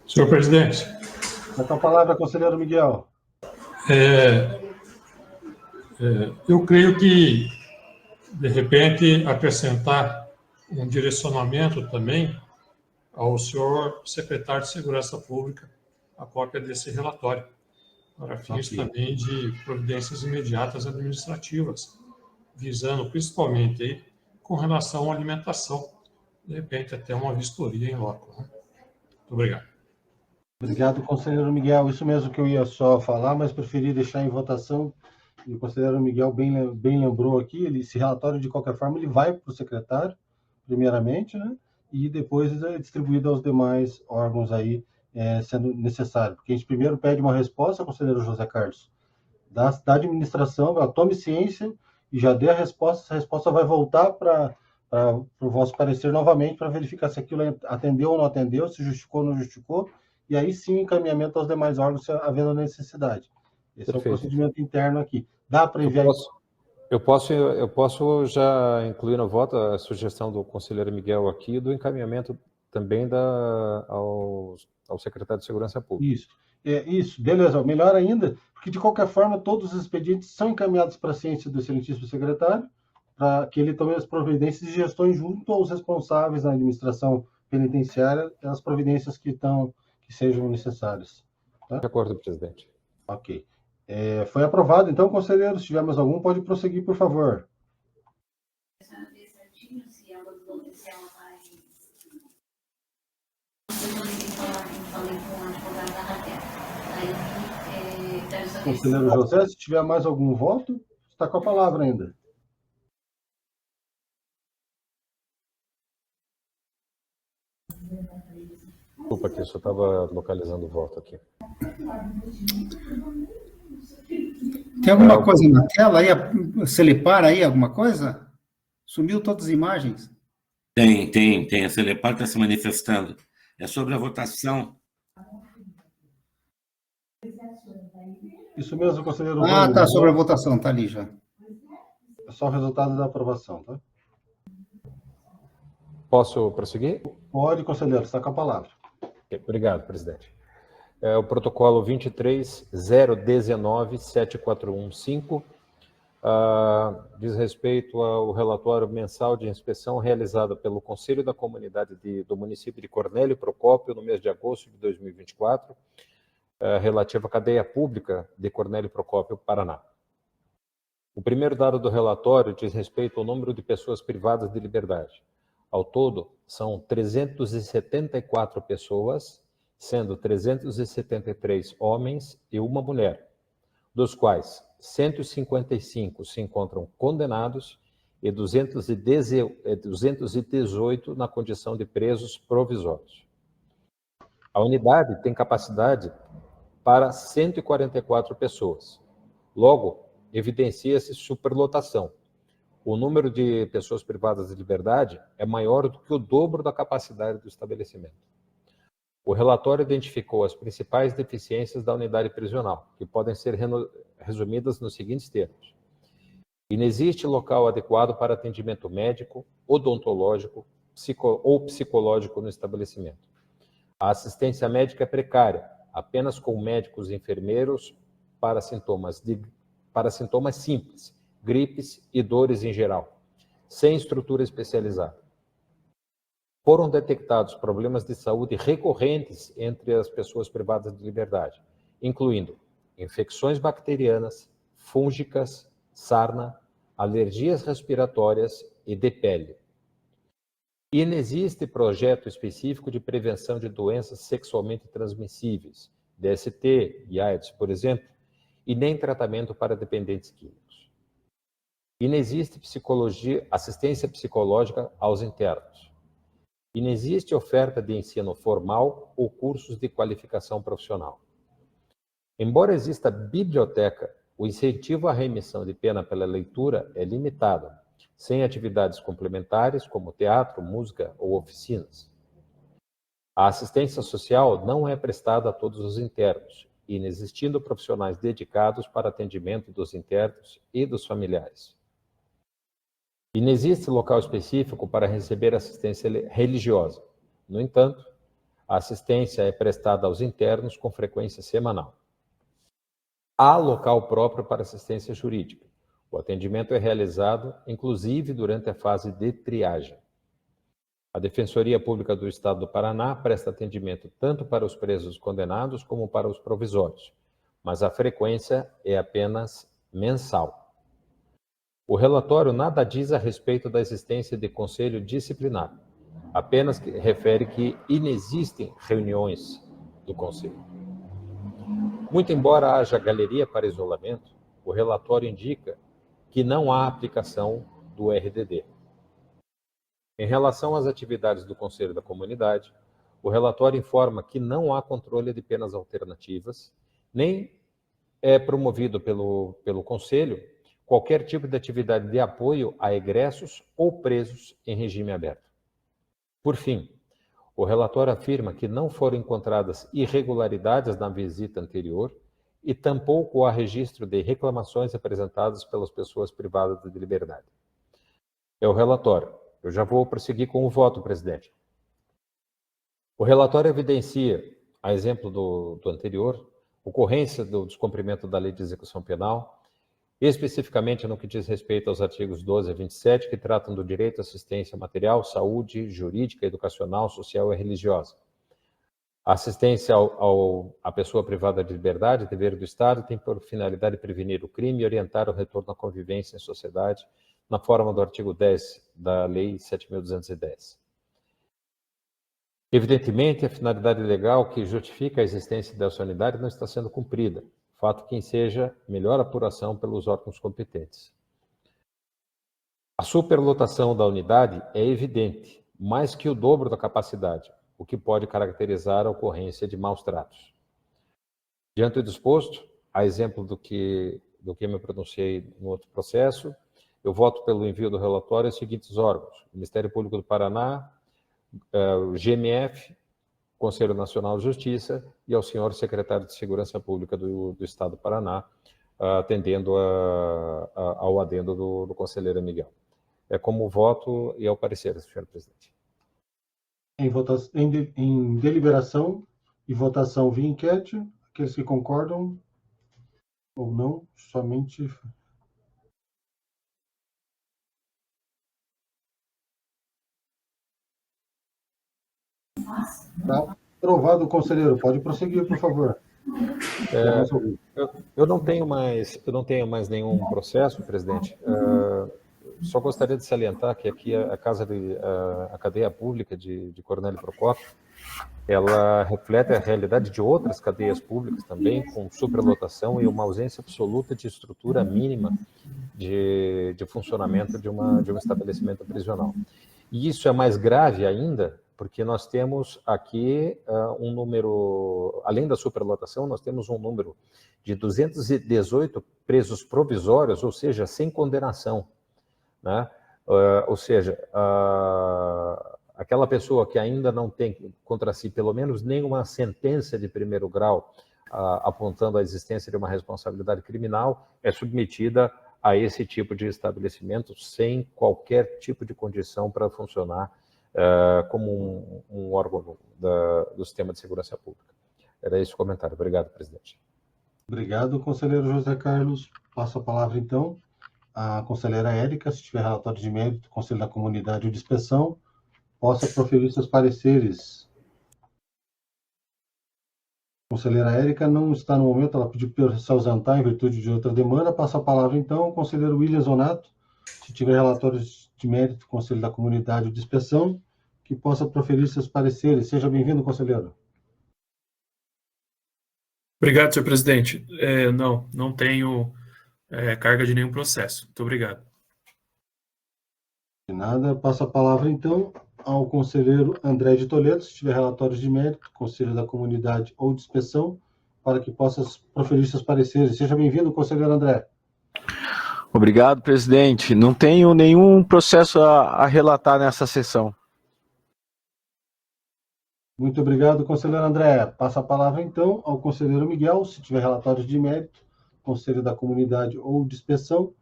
Senhor presidente. Com a palavra, conselheiro Miguel. Eu creio que, de repente, acrescentar um direcionamento também ao senhor secretário de Segurança Pública, a cópia desse relatório, para fins também de providências imediatas administrativas, visando principalmente aí, com relação à alimentação, de repente até uma vistoria em loco. Né? Muito obrigado. Obrigado, conselheiro Miguel. Isso mesmo que eu ia só falar, mas preferi deixar em votação. E o conselheiro Miguel bem lembrou aqui, esse relatório, de qualquer forma, ele vai para o secretário, primeiramente, né? E depois é distribuído aos demais órgãos aí, sendo necessário. Porque a gente primeiro pede uma resposta, conselheiro José Carlos, da administração, ela tome ciência e já dê a resposta. Essa resposta vai voltar para o vosso parecer novamente, para verificar se aquilo atendeu ou não atendeu, se justificou ou não justificou, e aí sim encaminhamento aos demais órgãos, se havendo necessidade. Esse Perfeito. É o procedimento interno aqui. Dá para enviar... Eu posso já incluir no voto a sugestão do conselheiro Miguel aqui, do encaminhamento também ao secretário de Segurança Pública. Isso, beleza. Melhor ainda, porque de qualquer forma todos os expedientes são encaminhados para a ciência do excelentíssimo secretário, para que ele tome as providências de gestão junto aos responsáveis na administração penitenciária, as providências que sejam necessárias. Tá? De acordo, presidente. Ok. Foi aprovado, então, conselheiro, se tiver mais algum, pode prosseguir, por favor. Conselheiro José, se tiver mais algum voto, está com a palavra ainda. Desculpa aqui, eu só estava localizando o voto aqui. Tem alguma coisa na tela aí? Celepar aí, alguma coisa? Sumiu todas as imagens? Tem. A Celepar está se manifestando. É sobre a votação. Isso mesmo, conselheiro. Tá, sobre a votação, tá ali já. É só o resultado da aprovação, tá? Posso prosseguir? Pode, conselheiro, está com a palavra. Obrigado, presidente. O protocolo 23.019.741.5 diz respeito ao relatório mensal de inspeção realizado pelo Conselho da Comunidade do município de Cornélio Procópio no mês de agosto de 2024, relativo à cadeia pública de Cornélio Procópio, Paraná. O primeiro dado do relatório diz respeito ao número de pessoas privadas de liberdade. Ao todo, são 374 pessoas, sendo 373 homens e uma mulher, dos quais 155 se encontram condenados e 218 na condição de presos provisórios. A unidade tem capacidade para 144 pessoas. Logo, evidencia-se superlotação. O número de pessoas privadas de liberdade é maior do que o dobro da capacidade do estabelecimento. O relatório identificou as principais deficiências da unidade prisional, que podem ser resumidas nos seguintes termos. Inexiste local adequado para atendimento médico, odontológico ou psicológico no estabelecimento. A assistência médica é precária, apenas com médicos e enfermeiros para sintomas simples, gripes e dores em geral, sem estrutura especializada. Foram detectados problemas de saúde recorrentes entre as pessoas privadas de liberdade, incluindo infecções bacterianas, fúngicas, sarna, alergias respiratórias e de pele. Inexiste projeto específico de prevenção de doenças sexualmente transmissíveis, DST e AIDS, por exemplo, e nem tratamento para dependentes químicos. Inexiste assistência psicológica aos internos. Inexiste oferta de ensino formal ou cursos de qualificação profissional. Embora exista biblioteca, o incentivo à remissão de pena pela leitura é limitado, sem atividades complementares como teatro, música ou oficinas. A assistência social não é prestada a todos os internos, inexistindo profissionais dedicados para atendimento dos internos e dos familiares. Inexiste local específico para receber assistência religiosa. No entanto, a assistência é prestada aos internos com frequência semanal. Há local próprio para assistência jurídica. O atendimento é realizado, inclusive, durante a fase de triagem. A Defensoria Pública do Estado do Paraná presta atendimento tanto para os presos condenados como para os provisórios, mas a frequência é apenas mensal. O relatório nada diz a respeito da existência de conselho disciplinar, apenas refere que inexistem reuniões do conselho. Muito embora haja galeria para isolamento, o relatório indica que não há aplicação do RDD. Em relação às atividades do Conselho da Comunidade, o relatório informa que não há controle de penas alternativas, nem é promovido pelo Conselho qualquer tipo de atividade de apoio a egressos ou presos em regime aberto. Por fim, o relatório afirma que não foram encontradas irregularidades na visita anterior e tampouco há registro de reclamações apresentadas pelas pessoas privadas de liberdade. É o relatório. Eu já vou prosseguir com o voto, presidente. O relatório evidencia, a exemplo do anterior, ocorrência do descumprimento da Lei de Execução Penal, especificamente no que diz respeito aos artigos 12 a 27, que tratam do direito à assistência material, saúde, jurídica, educacional, social e religiosa. A assistência à pessoa privada de liberdade, dever do Estado, tem por finalidade prevenir o crime e orientar o retorno à convivência em sociedade, na forma do artigo 10 da Lei 7.210. Evidentemente, a finalidade legal que justifica a existência dessa unidade não está sendo cumprida, fato que enseja melhor apuração pelos órgãos competentes. A superlotação da unidade é evidente, mais que o dobro da capacidade, o que pode caracterizar a ocorrência de maus tratos. Diante do disposto, a exemplo do que me pronunciei no outro processo, eu voto pelo envio do relatório aos seguintes órgãos: Ministério Público do Paraná, o GMF, Conselho Nacional de Justiça, e ao senhor secretário de Segurança Pública do Estado do Paraná, atendendo ao adendo do conselheiro Miguel. É como voto e ao parecer, senhor presidente. Em deliberação e votação via enquete, aqueles que concordam ou não, somente... Tá aprovado, conselheiro. Pode prosseguir, por favor. Eu não tenho mais nenhum processo, presidente. Só gostaria de salientar que aqui a cadeia pública de Cornélio Procópio, ela reflete a realidade de outras cadeias públicas também, com superlotação e uma ausência absoluta de estrutura mínima de funcionamento de um estabelecimento prisional. E isso é mais grave ainda, porque nós temos aqui um número, além da superlotação, nós temos um número de 218 presos provisórios, ou seja, sem condenação, né? Ou seja, aquela pessoa que ainda não tem contra si pelo menos nenhuma sentença de primeiro grau apontando a existência de uma responsabilidade criminal é submetida a esse tipo de estabelecimento sem qualquer tipo de condição para funcionar como um órgão do sistema de segurança pública. Era esse o comentário. Obrigado, presidente. Obrigado, conselheiro José Carlos. Passo a palavra, então, à conselheira Érica, se tiver relatório de mérito do Conselho da Comunidade ou de inspeção, possa proferir seus pareceres. A conselheira Érica não está no momento, ela pediu para se ausentar em virtude de outra demanda. Passo a palavra, então, ao conselheiro William Zonato, se tiver relatórios de mérito do Conselho da Comunidade ou de inspeção, que possa proferir seus pareceres. Seja bem-vindo, conselheiro. Obrigado, senhor presidente. Não tenho carga de nenhum processo. Muito obrigado. De nada. Passo a palavra, então, ao conselheiro André de Toledo, se tiver relatórios de mérito, Conselho da Comunidade ou de inspeção, para que possa proferir seus pareceres. Seja bem-vindo, conselheiro André. Obrigado, presidente. Não tenho nenhum processo a relatar nessa sessão. Muito obrigado, conselheiro André. Passa a palavra, então, ao conselheiro Miguel, se tiver relatórios de mérito, conselho da comunidade ou de inspeção,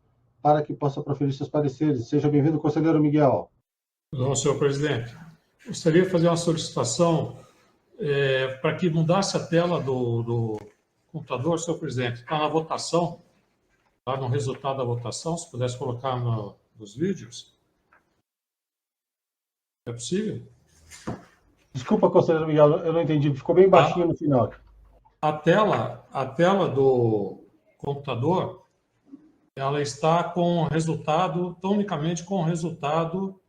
para que possa proferir seus pareceres. Seja bem-vindo, conselheiro Miguel. Não, senhor presidente. Gostaria de fazer uma solicitação para que mudasse a tela do computador, senhor presidente. Está na votação, está no resultado da votação, se pudesse colocar nos vídeos. É possível? Desculpa, conselheiro Miguel, eu não entendi, ficou bem baixinho no final. A tela do computador, ela está com o resultado, unicamente com o resultado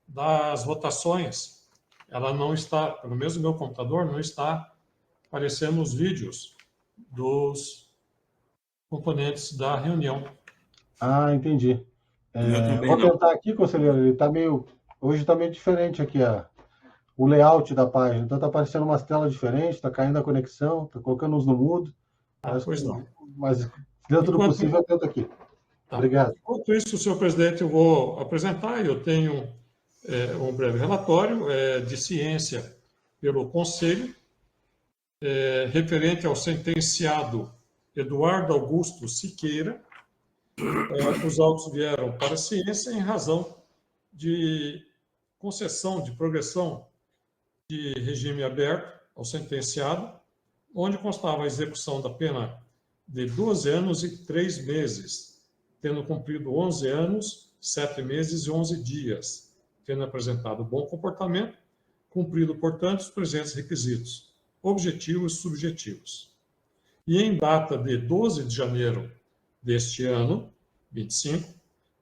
das votações. Ela não está, pelo menos no meu computador, não está aparecendo os vídeos dos componentes da reunião. Ah, entendi. Vou tentar aqui, conselheiro, ele está meio... Hoje está meio diferente aqui o layout da página. Então está aparecendo umas telas diferentes, está caindo a conexão, está colocando uns no mudo. Pois não. Mas dentro do possível eu tento aqui. Tá. Obrigado. Enquanto isso, senhor presidente, eu vou apresentar. Eu tenho um breve relatório de ciência pelo Conselho, referente ao sentenciado Eduardo Augusto Siqueira. Os autos vieram para a ciência em razão de concessão de progressão de regime aberto ao sentenciado, onde constava a execução da pena de 12 anos e 3 meses, tendo cumprido 11 anos, 7 meses e 11 dias, tendo apresentado bom comportamento, cumprido, portanto, os presentes requisitos, objetivos e subjetivos. E em data de 12 de janeiro deste ano, 25,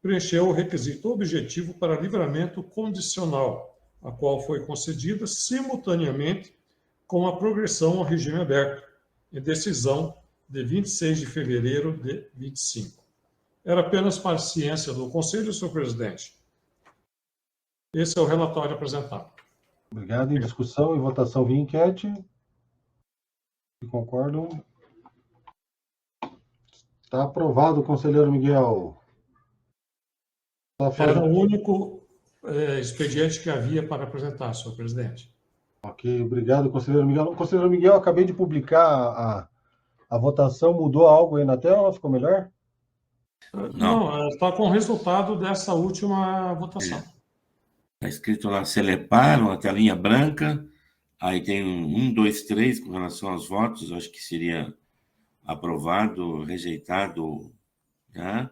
preencheu o requisito objetivo para livramento condicional, a qual foi concedida simultaneamente com a progressão ao regime aberto, em decisão de 26 de fevereiro de 25. Era apenas para a ciência do Conselho, senhor presidente. Esse é o relatório apresentado. Obrigado. Em discussão e votação via enquete. Se concordam? Está aprovado, conselheiro Miguel. Era o único expediente que havia para apresentar, senhor presidente. Ok, obrigado, conselheiro Miguel. Conselheiro Miguel, acabei de publicar a votação. Mudou algo aí na tela? Ficou melhor? Não, está com o resultado dessa última votação. Está escrito lá Celepar, uma telinha branca. Aí tem 1, 2, 3 com relação aos votos. Eu acho que seria aprovado, rejeitado, né?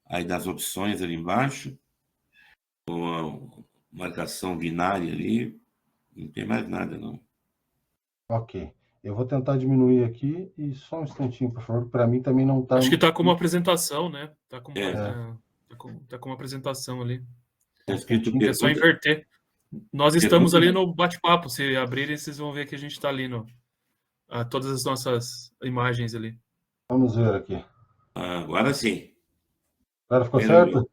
Aí das opções ali embaixo, com a marcação binária ali, não tem mais nada, não. Ok. Eu vou tentar diminuir aqui e só um instantinho, por favor. Para mim também não está... Acho que está como apresentação, né? Está como apresentação ali. Tá escrito É só inverter. Nós estamos ali no bate-papo. Se abrirem, vocês vão ver que a gente está ali todas as nossas imagens ali. Vamos ver aqui. Agora sim. Agora ficou certo?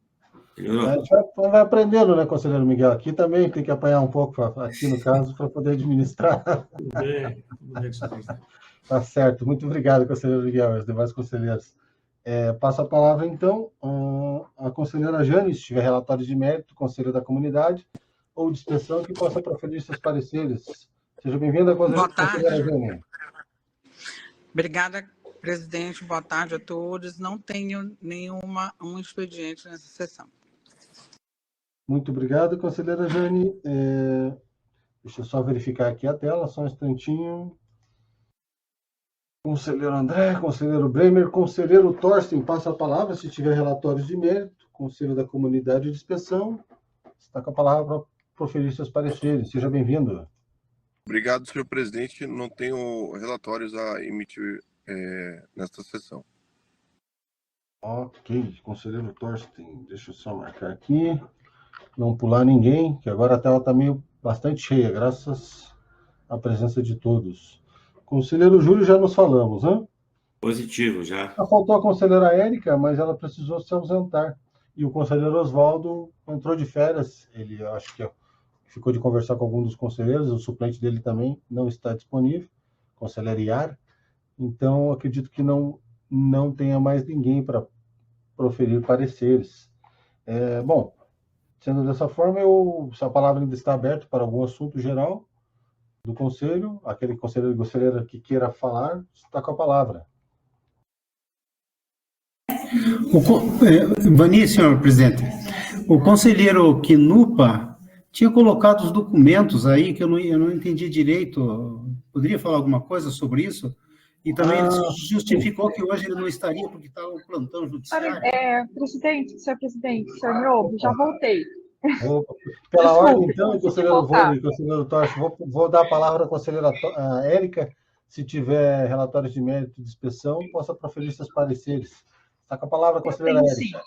A gente vai aprendendo, né, conselheiro Miguel? Aqui também tem que apanhar um pouco, aqui no caso, para poder administrar. Tudo bem, senhor presidente. Tá certo. Muito obrigado, conselheiro Miguel e os demais conselheiros. Passo a palavra, então, à conselheira Jane, se tiver relatórios de mérito, conselho da comunidade ou de inspeção, que possa proferir seus pareceres. Seja bem-vinda, conselheira Jane. Obrigada, presidente. Boa tarde a todos. Não tenho um expediente nessa sessão. Muito obrigado, conselheira Jane. Deixa eu só verificar aqui a tela, só um instantinho. Conselheiro André, conselheiro Bremer, conselheiro Thorsten, passa a palavra se tiver relatórios de mérito, conselho da comunidade de inspeção, está com a palavra para proferir seus pareceres. Seja bem-vindo. Obrigado, senhor presidente. Não tenho relatórios a emitir nesta sessão. Ok, conselheiro Thorsten, deixa eu só marcar aqui, não pular ninguém, que agora a tela está bastante cheia, graças à presença de todos. Conselheiro Júlio, já nos falamos, né? Positivo, já. Faltou a conselheira Érica, mas ela precisou se ausentar. E o conselheiro Oswaldo entrou de férias. Ele, acho que ficou de conversar com algum dos conselheiros. O suplente dele também não está disponível. Conselheiro Iar. Então, acredito que não tenha mais ninguém para proferir pareceres. Bom, sendo dessa forma, se a palavra ainda está aberta para algum assunto geral do Conselho, aquele conselheiro e conselheira que queira falar, está com a palavra. Vani, senhor presidente, o conselheiro Quinupa tinha colocado os documentos aí que eu não entendi direito. Poderia falar alguma coisa sobre isso? E também ele justificou que hoje ele não estaria porque estava no plantão judiciário. Senhor presidente, senhor me ouve? Já voltei. Pela ordem, então, conselheiro Vôlei e conselheiro Torres, vou dar a palavra à conselheira Érica, se tiver relatórios de mérito de inspeção, possa proferir seus pareceres. Está com a palavra a conselheira Érica.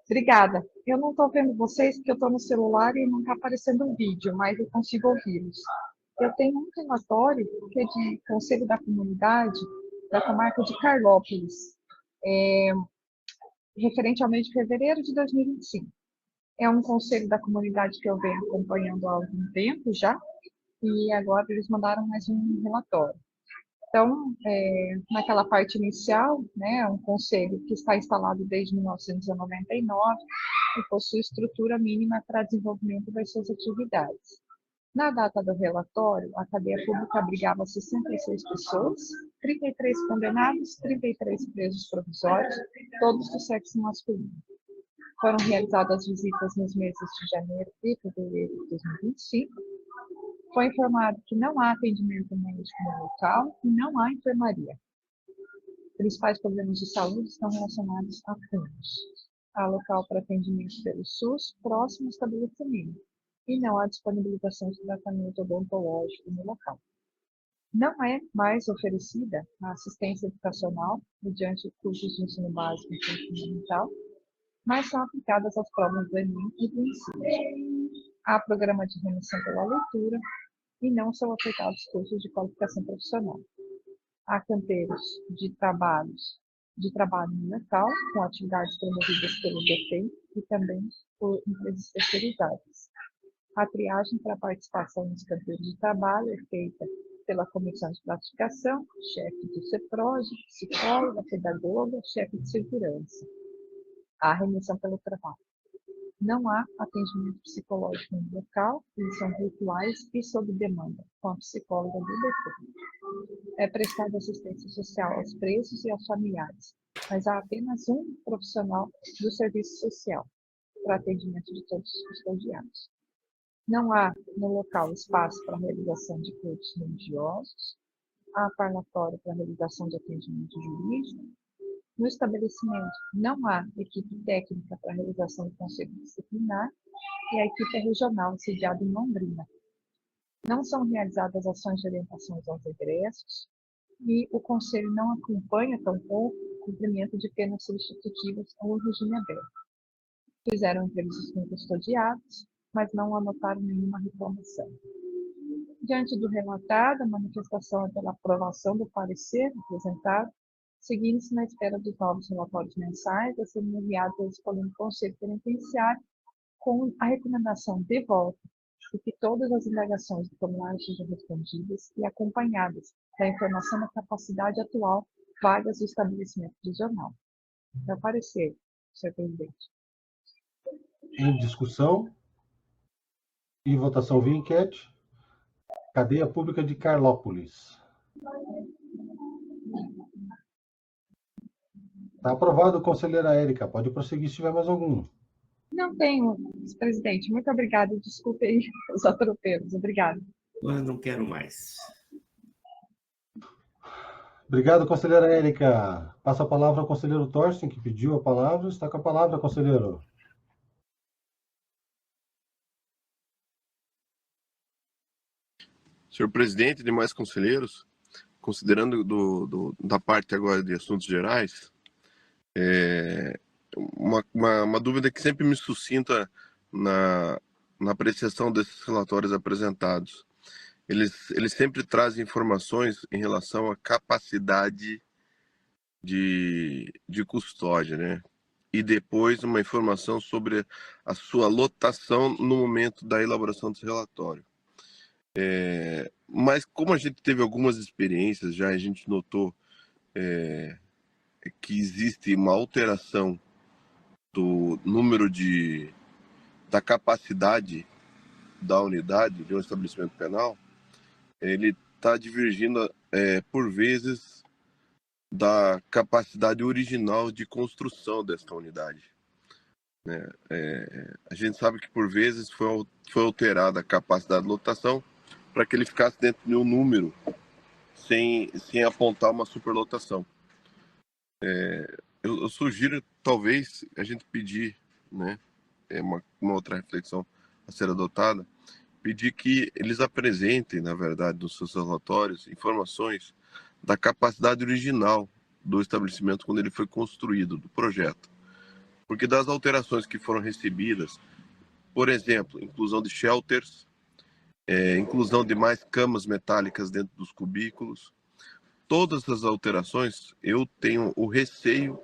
Obrigada. Eu não estou vendo vocês porque eu estou no celular e não está aparecendo um vídeo, mas eu consigo ouvi-los. Eu tenho um relatório que é de Conselho da Comunidade da comarca de Carlópolis, referente ao mês de fevereiro de 2025. É um conselho da comunidade que eu venho acompanhando há algum tempo já, e agora eles mandaram mais um relatório. Então, naquela parte inicial, né, um conselho que está instalado desde 1999 e possui estrutura mínima para desenvolvimento das suas atividades. Na data do relatório, a cadeia pública abrigava 66 pessoas, 33 condenados, 33 presos provisórios, todos do sexo masculino. Foram realizadas visitas nos meses de janeiro e fevereiro de 2025. Foi informado que não há atendimento médico no local e não há enfermaria. Os principais problemas de saúde estão relacionados a fundos. Há local para atendimento pelo SUS próximo ao estabelecimento e não há disponibilização de tratamento odontológico no local. Não é mais oferecida a assistência educacional mediante cursos de ensino básico e fundamental, mas são aplicadas as provas do Enem e do ensino. Há programa de remissão pela leitura e não são aplicados cursos de qualificação profissional. Há canteiros de trabalho no local, com atividades promovidas pelo DEFEM e também por empresas terceirizadas. A triagem para a participação nos canteiros de trabalho é feita pela comissão de classificação, chefe do CEPROG, psicóloga, pedagoga, chefe de segurança. Há remissão pelo trabalho. Não há atendimento psicológico no local, eles são virtuais e sob demanda, com a psicóloga do DEFEM. É prestada assistência social aos presos e aos familiares, mas há apenas um profissional do serviço social para atendimento de todos os custodiados. Não há no local espaço para a realização de cultos religiosos, há parlatório para a realização de atendimento jurídico. No estabelecimento, não há equipe técnica para a realização do conselho disciplinar e a equipe é regional, sediada em Londrina. Não são realizadas ações de orientações aos egressos e o conselho não acompanha, tampouco, o cumprimento de penas substitutivas ou regime aberto. Fizeram entrevistas com custodiados, mas não anotaram nenhuma reclamação. Diante do relatado, a manifestação é pela aprovação do parecer apresentado, seguindo-se na espera dos novos relatórios mensais a serem enviados ao escolhido Conselho Penitenciário, com a recomendação de volta de que todas as indagações do formulário sejam respondidas e acompanhadas da informação da capacidade atual vagas do estabelecimento prisional. É o parecer, senhor presidente. Em discussão e votação via enquete, cadeia pública de Carlópolis. Está aprovado, conselheira Érica. Pode prosseguir se tiver mais algum. Não tenho, presidente. Muito obrigada. Desculpe aí os atropelos. Obrigada. Eu não quero mais. Obrigado, conselheira Érica. Passo a palavra ao conselheiro Torsten, que pediu a palavra. Está com a palavra, conselheiro. Senhor presidente e demais conselheiros, considerando da parte agora de assuntos gerais, uma dúvida que sempre me suscita na apreciação desses relatórios apresentados. Eles sempre trazem informações em relação à capacidade de custódia, né? E depois uma informação sobre a sua lotação no momento da elaboração desse relatório. Mas como a gente teve algumas experiências já, a gente notou que existe uma alteração do número da capacidade da unidade de um estabelecimento penal, ele está divergindo, por vezes, da capacidade original de construção desta unidade. A gente sabe que, por vezes, foi alterada a capacidade de lotação para que ele ficasse dentro de um número, sem apontar uma superlotação. Eu sugiro, talvez, a gente pedir, né, uma outra reflexão a ser adotada, pedir que eles apresentem, na verdade, nos seus relatórios, informações da capacidade original do estabelecimento quando ele foi construído, do projeto. Porque das alterações que foram recebidas, por exemplo, inclusão de shelters, inclusão de mais camas metálicas dentro dos cubículos, todas as alterações, eu tenho o receio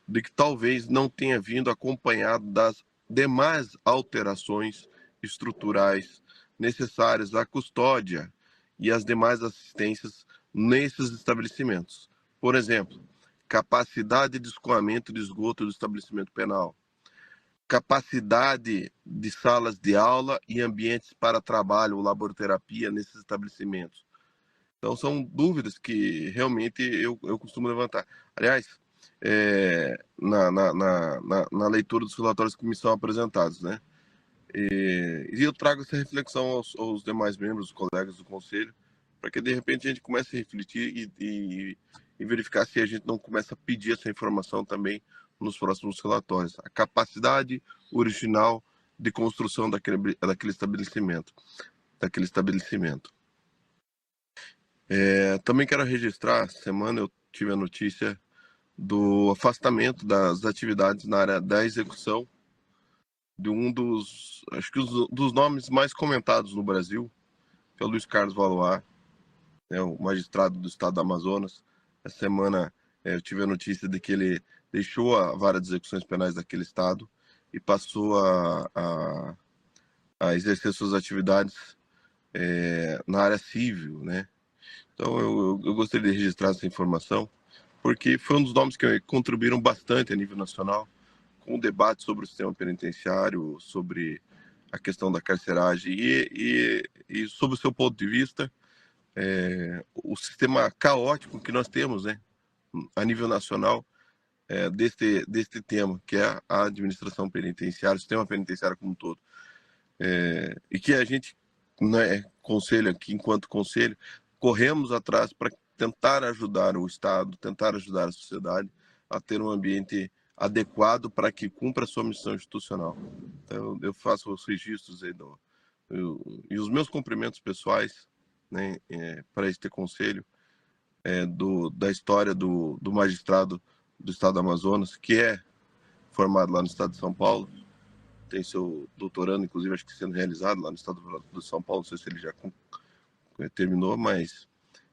de que talvez não tenha vindo acompanhado das demais alterações estruturais necessárias à custódia e às demais assistências nesses estabelecimentos. Por exemplo, capacidade de escoamento de esgoto do estabelecimento penal, capacidade de salas de aula e ambientes para trabalho ou laboraterapia nesses estabelecimentos. Então, são dúvidas que realmente eu costumo levantar. Aliás, na leitura dos relatórios que me são apresentados, né? E eu trago essa reflexão aos demais membros, os colegas do Conselho, para que, de repente, a gente comece a refletir e verificar se a gente não começa a pedir essa informação também nos próximos relatórios. A capacidade original de construção daquele estabelecimento. Também quero registrar, essa semana eu tive a notícia do afastamento das atividades na área da execução de um dos nomes mais comentados no Brasil, que é o Luiz Carlos Valois, o magistrado do estado do Amazonas. Essa semana eu tive a notícia de que ele deixou a vara de execuções penais daquele estado e passou a exercer suas atividades na área civil, né? Então eu gostaria de registrar essa informação, porque foi um dos nomes que contribuíram bastante a nível nacional com o debate sobre o sistema penitenciário, sobre a questão da carceragem e sob o seu ponto de vista, o sistema caótico que nós temos, né, a nível nacional, deste tema, que é a administração penitenciária, o sistema penitenciário como um todo. E que a gente, né, conselho aqui, enquanto conselho, corremos atrás para tentar ajudar o Estado, tentar ajudar a sociedade a ter um ambiente adequado para que cumpra a sua missão institucional. Então, eu faço os registros aí e os meus cumprimentos pessoais, né, para este conselho, da história do magistrado do estado do Amazonas, que é formado lá no estado de São Paulo, tem seu doutorando, inclusive, acho que sendo realizado lá no estado de São Paulo, não sei se ele já terminou, mas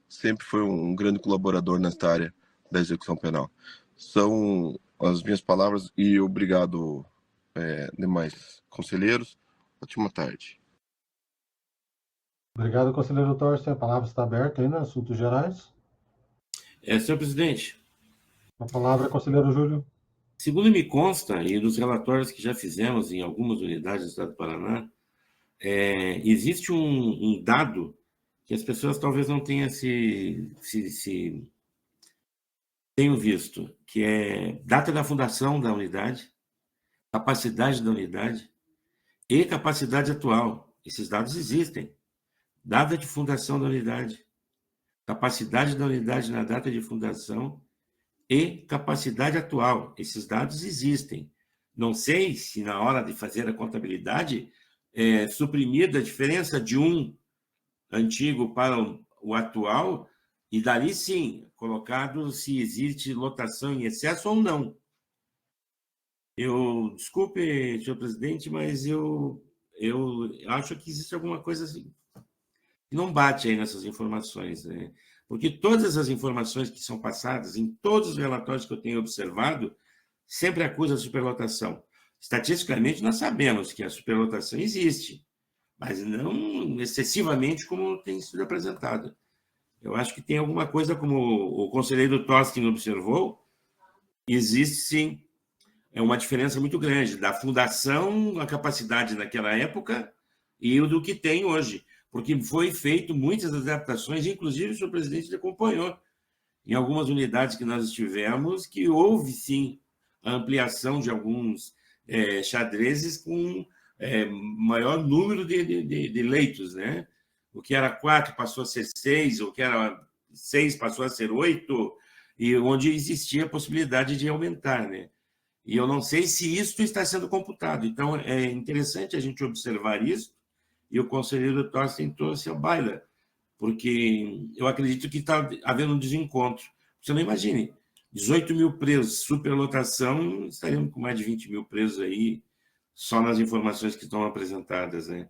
sempre foi um grande colaborador nesta área da execução penal. São as minhas palavras e obrigado, demais conselheiros. Ótima tarde. Obrigado, conselheiro Torsten. A palavra está aberta aí, né? Assuntos gerais. Senhor presidente. A palavra, conselheiro Júlio. Segundo me consta, e nos relatórios que já fizemos em algumas unidades do Estado do Paraná, existe um dado que as pessoas talvez não tenham tenham visto, que é data da fundação da unidade, capacidade da unidade e capacidade atual. Esses dados existem. Data de fundação da unidade, capacidade da unidade na data de fundação e capacidade atual. Esses dados existem. Não sei se na hora de fazer a contabilidade suprimir a diferença de um antigo para o atual e dali sim colocado se existe lotação em excesso ou não. Desculpe, senhor presidente, mas eu acho que existe alguma coisa assim que não bate aí nessas informações, né? Porque todas as informações que são passadas em todos os relatórios que eu tenho observado sempre acusam a superlotação. Estatisticamente, nós sabemos que a superlotação existe, mas não excessivamente como tem sido apresentado. Eu acho que tem alguma coisa, como o conselheiro Tostin observou, existe sim uma diferença muito grande da fundação, a capacidade naquela época e o do que tem hoje, porque foi feito muitas adaptações, inclusive o senhor presidente acompanhou em algumas unidades que nós estivemos, que houve sim a ampliação de alguns xadrezes com maior número de leitos, né? O que era 4 passou a ser 6, o que era 6 passou a ser 8, e onde existia a possibilidade de aumentar, né? E eu não sei se isso está sendo computado. Então, é interessante a gente observar isso, e o conselheiro Thorsten trouxe à baila, porque eu acredito que está havendo um desencontro. Você não imagine, 18 mil presos, superlotação, estaríamos com mais de 20 mil presos aí, só nas informações que estão apresentadas, né?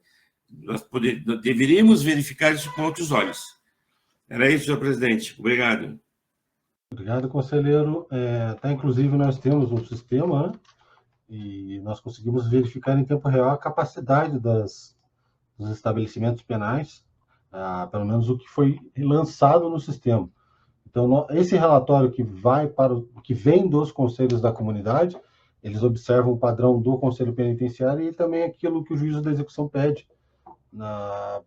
Nós deveríamos verificar isso com outros olhos. Era isso, senhor presidente. Obrigado. Obrigado, conselheiro. Inclusive, nós temos um sistema, né? E nós conseguimos verificar em tempo real a capacidade dos estabelecimentos penais, pelo menos o que foi lançado no sistema. Então, esse relatório que vem dos conselhos da comunidade, eles observam o padrão do Conselho Penitenciário e também aquilo que o juízo da execução pede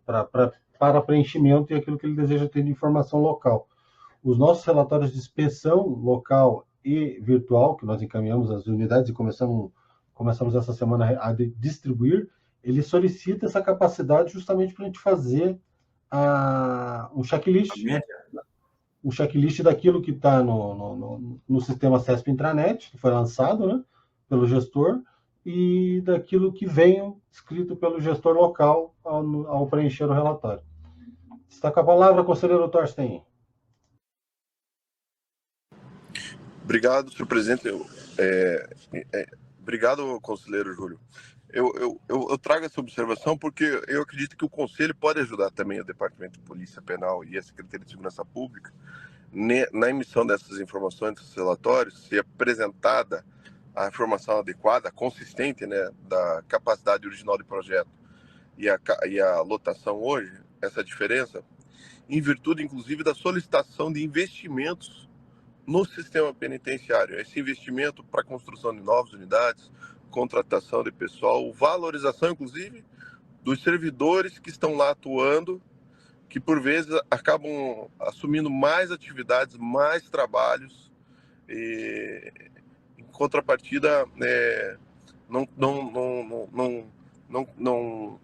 para preenchimento e aquilo que ele deseja ter de informação local. Os nossos relatórios de inspeção local e virtual, que nós encaminhamos às unidades e começamos essa semana a distribuir, ele solicita essa capacidade justamente para a gente fazer um checklist. Um checklist daquilo que está no sistema CESP Intranet, que foi lançado, né, pelo gestor, e daquilo que vem escrito pelo gestor local ao preencher o relatório. Está com a palavra, conselheiro Thorsten. Obrigado, senhor presidente. Obrigado, conselheiro Júlio. Eu trago essa observação porque eu acredito que o Conselho pode ajudar também o Departamento de Polícia Penal e a Secretaria de Segurança Pública na emissão dessas informações, desses relatórios, se apresentada a informação adequada, consistente, né, da capacidade original de projeto e a lotação hoje, essa diferença, em virtude, inclusive, da solicitação de investimentos no sistema penitenciário. Esse investimento para a construção de novas unidades, contratação de pessoal, valorização, inclusive, dos servidores que estão lá atuando, que por vezes acabam assumindo mais atividades, mais trabalhos, e em contrapartida,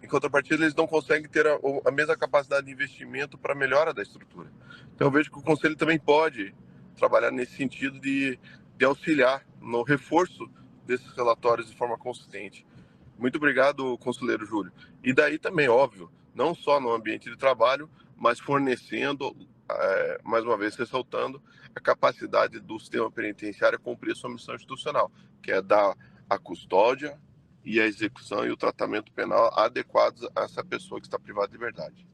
em contrapartida eles não conseguem ter a mesma capacidade de investimento para a melhora da estrutura. Então eu vejo que o Conselho também pode trabalhar nesse sentido de auxiliar no reforço desses relatórios de forma consistente. Muito obrigado, conselheiro Júlio. E daí também, óbvio, não só no ambiente de trabalho, mas fornecendo, mais uma vez ressaltando, a capacidade do sistema penitenciário cumprir a sua missão institucional, que é dar a custódia e a execução e o tratamento penal adequados a essa pessoa que está privada de liberdade.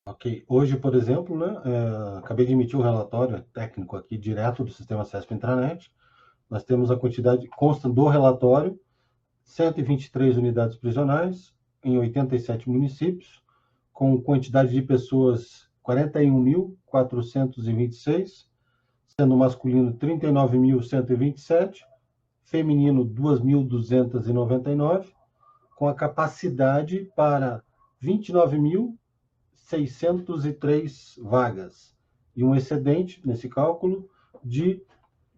Ok. Hoje, por exemplo, né, acabei de emitir um relatório técnico aqui direto do sistema CESP Intranet. Nós temos a quantidade, consta do relatório, 123 unidades prisionais em 87 municípios, com quantidade de pessoas 41.426, sendo masculino 39.127, feminino 2.299, com a capacidade para 29.603 vagas, e um excedente, nesse cálculo, de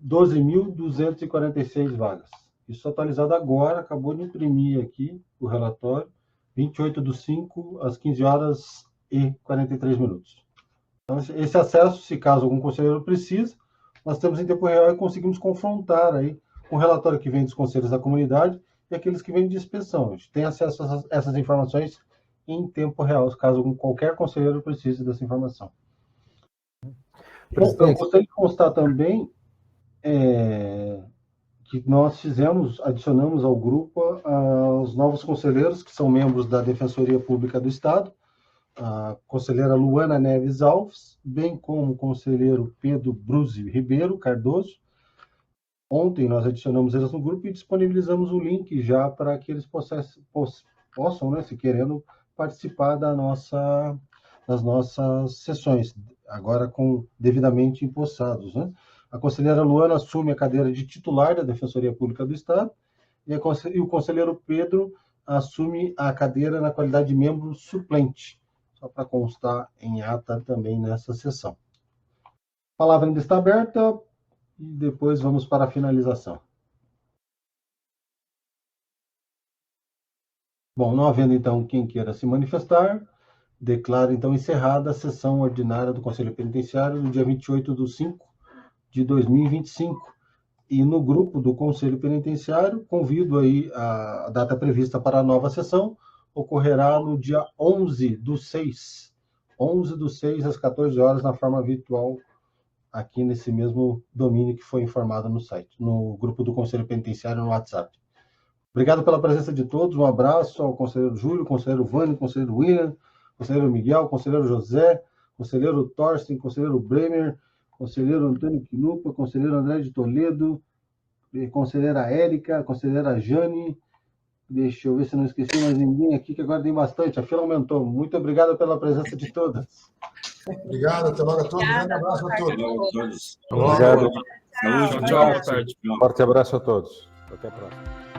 12.246 vagas. Isso atualizado agora, acabou de imprimir aqui o relatório, 28/5, às 15h43. Então, esse acesso, se caso algum conselheiro precise, nós temos em tempo real e conseguimos confrontar aí o relatório que vem dos conselhos da comunidade e aqueles que vêm de inspeção. A gente tem acesso a essas informações em tempo real, caso qualquer conselheiro precise dessa informação. Eu gostaria de constar também que nós adicionamos ao grupo os novos conselheiros, que são membros da Defensoria Pública do Estado, a conselheira Luana Neves Alves, bem como o conselheiro Pedro Bruzzi Ribeiro Cardoso. Ontem nós adicionamos eles no grupo e disponibilizamos o link já para que eles possam, né, se querendo, participar da nossa nas nossas sessões, agora devidamente empossados, né? A conselheira Luana assume a cadeira de titular da Defensoria Pública do Estado e o conselheiro Pedro assume a cadeira na qualidade de membro suplente, só para constar em ata também nessa sessão. A palavra ainda está aberta e depois vamos para a finalização. Bom, não havendo então quem queira se manifestar, declaro então encerrada a sessão ordinária do Conselho Penitenciário no dia 28/5/2025. E no grupo do Conselho Penitenciário, convido aí a data prevista para a nova sessão, ocorrerá no dia 11/6, às 14 horas, na forma virtual, aqui nesse mesmo domínio que foi informado no site, no grupo do Conselho Penitenciário no WhatsApp. Obrigado pela presença de todos, um abraço ao conselheiro Júlio, conselheiro Vânia, conselheiro William, conselheiro Miguel, conselheiro José, conselheiro Thorsten, conselheiro Bremer, conselheiro Antônio Quinupa, conselheiro André de Toledo, conselheira Érica, conselheira Jane, deixa eu ver se não esqueci mais ninguém aqui, que agora tem bastante, a fila aumentou. Muito obrigado pela presença de todas. Obrigado, até logo a todos. Um grande abraço a todos. Obrigado. Tchau, boa tarde. Forte abraço a todos. Até a próxima.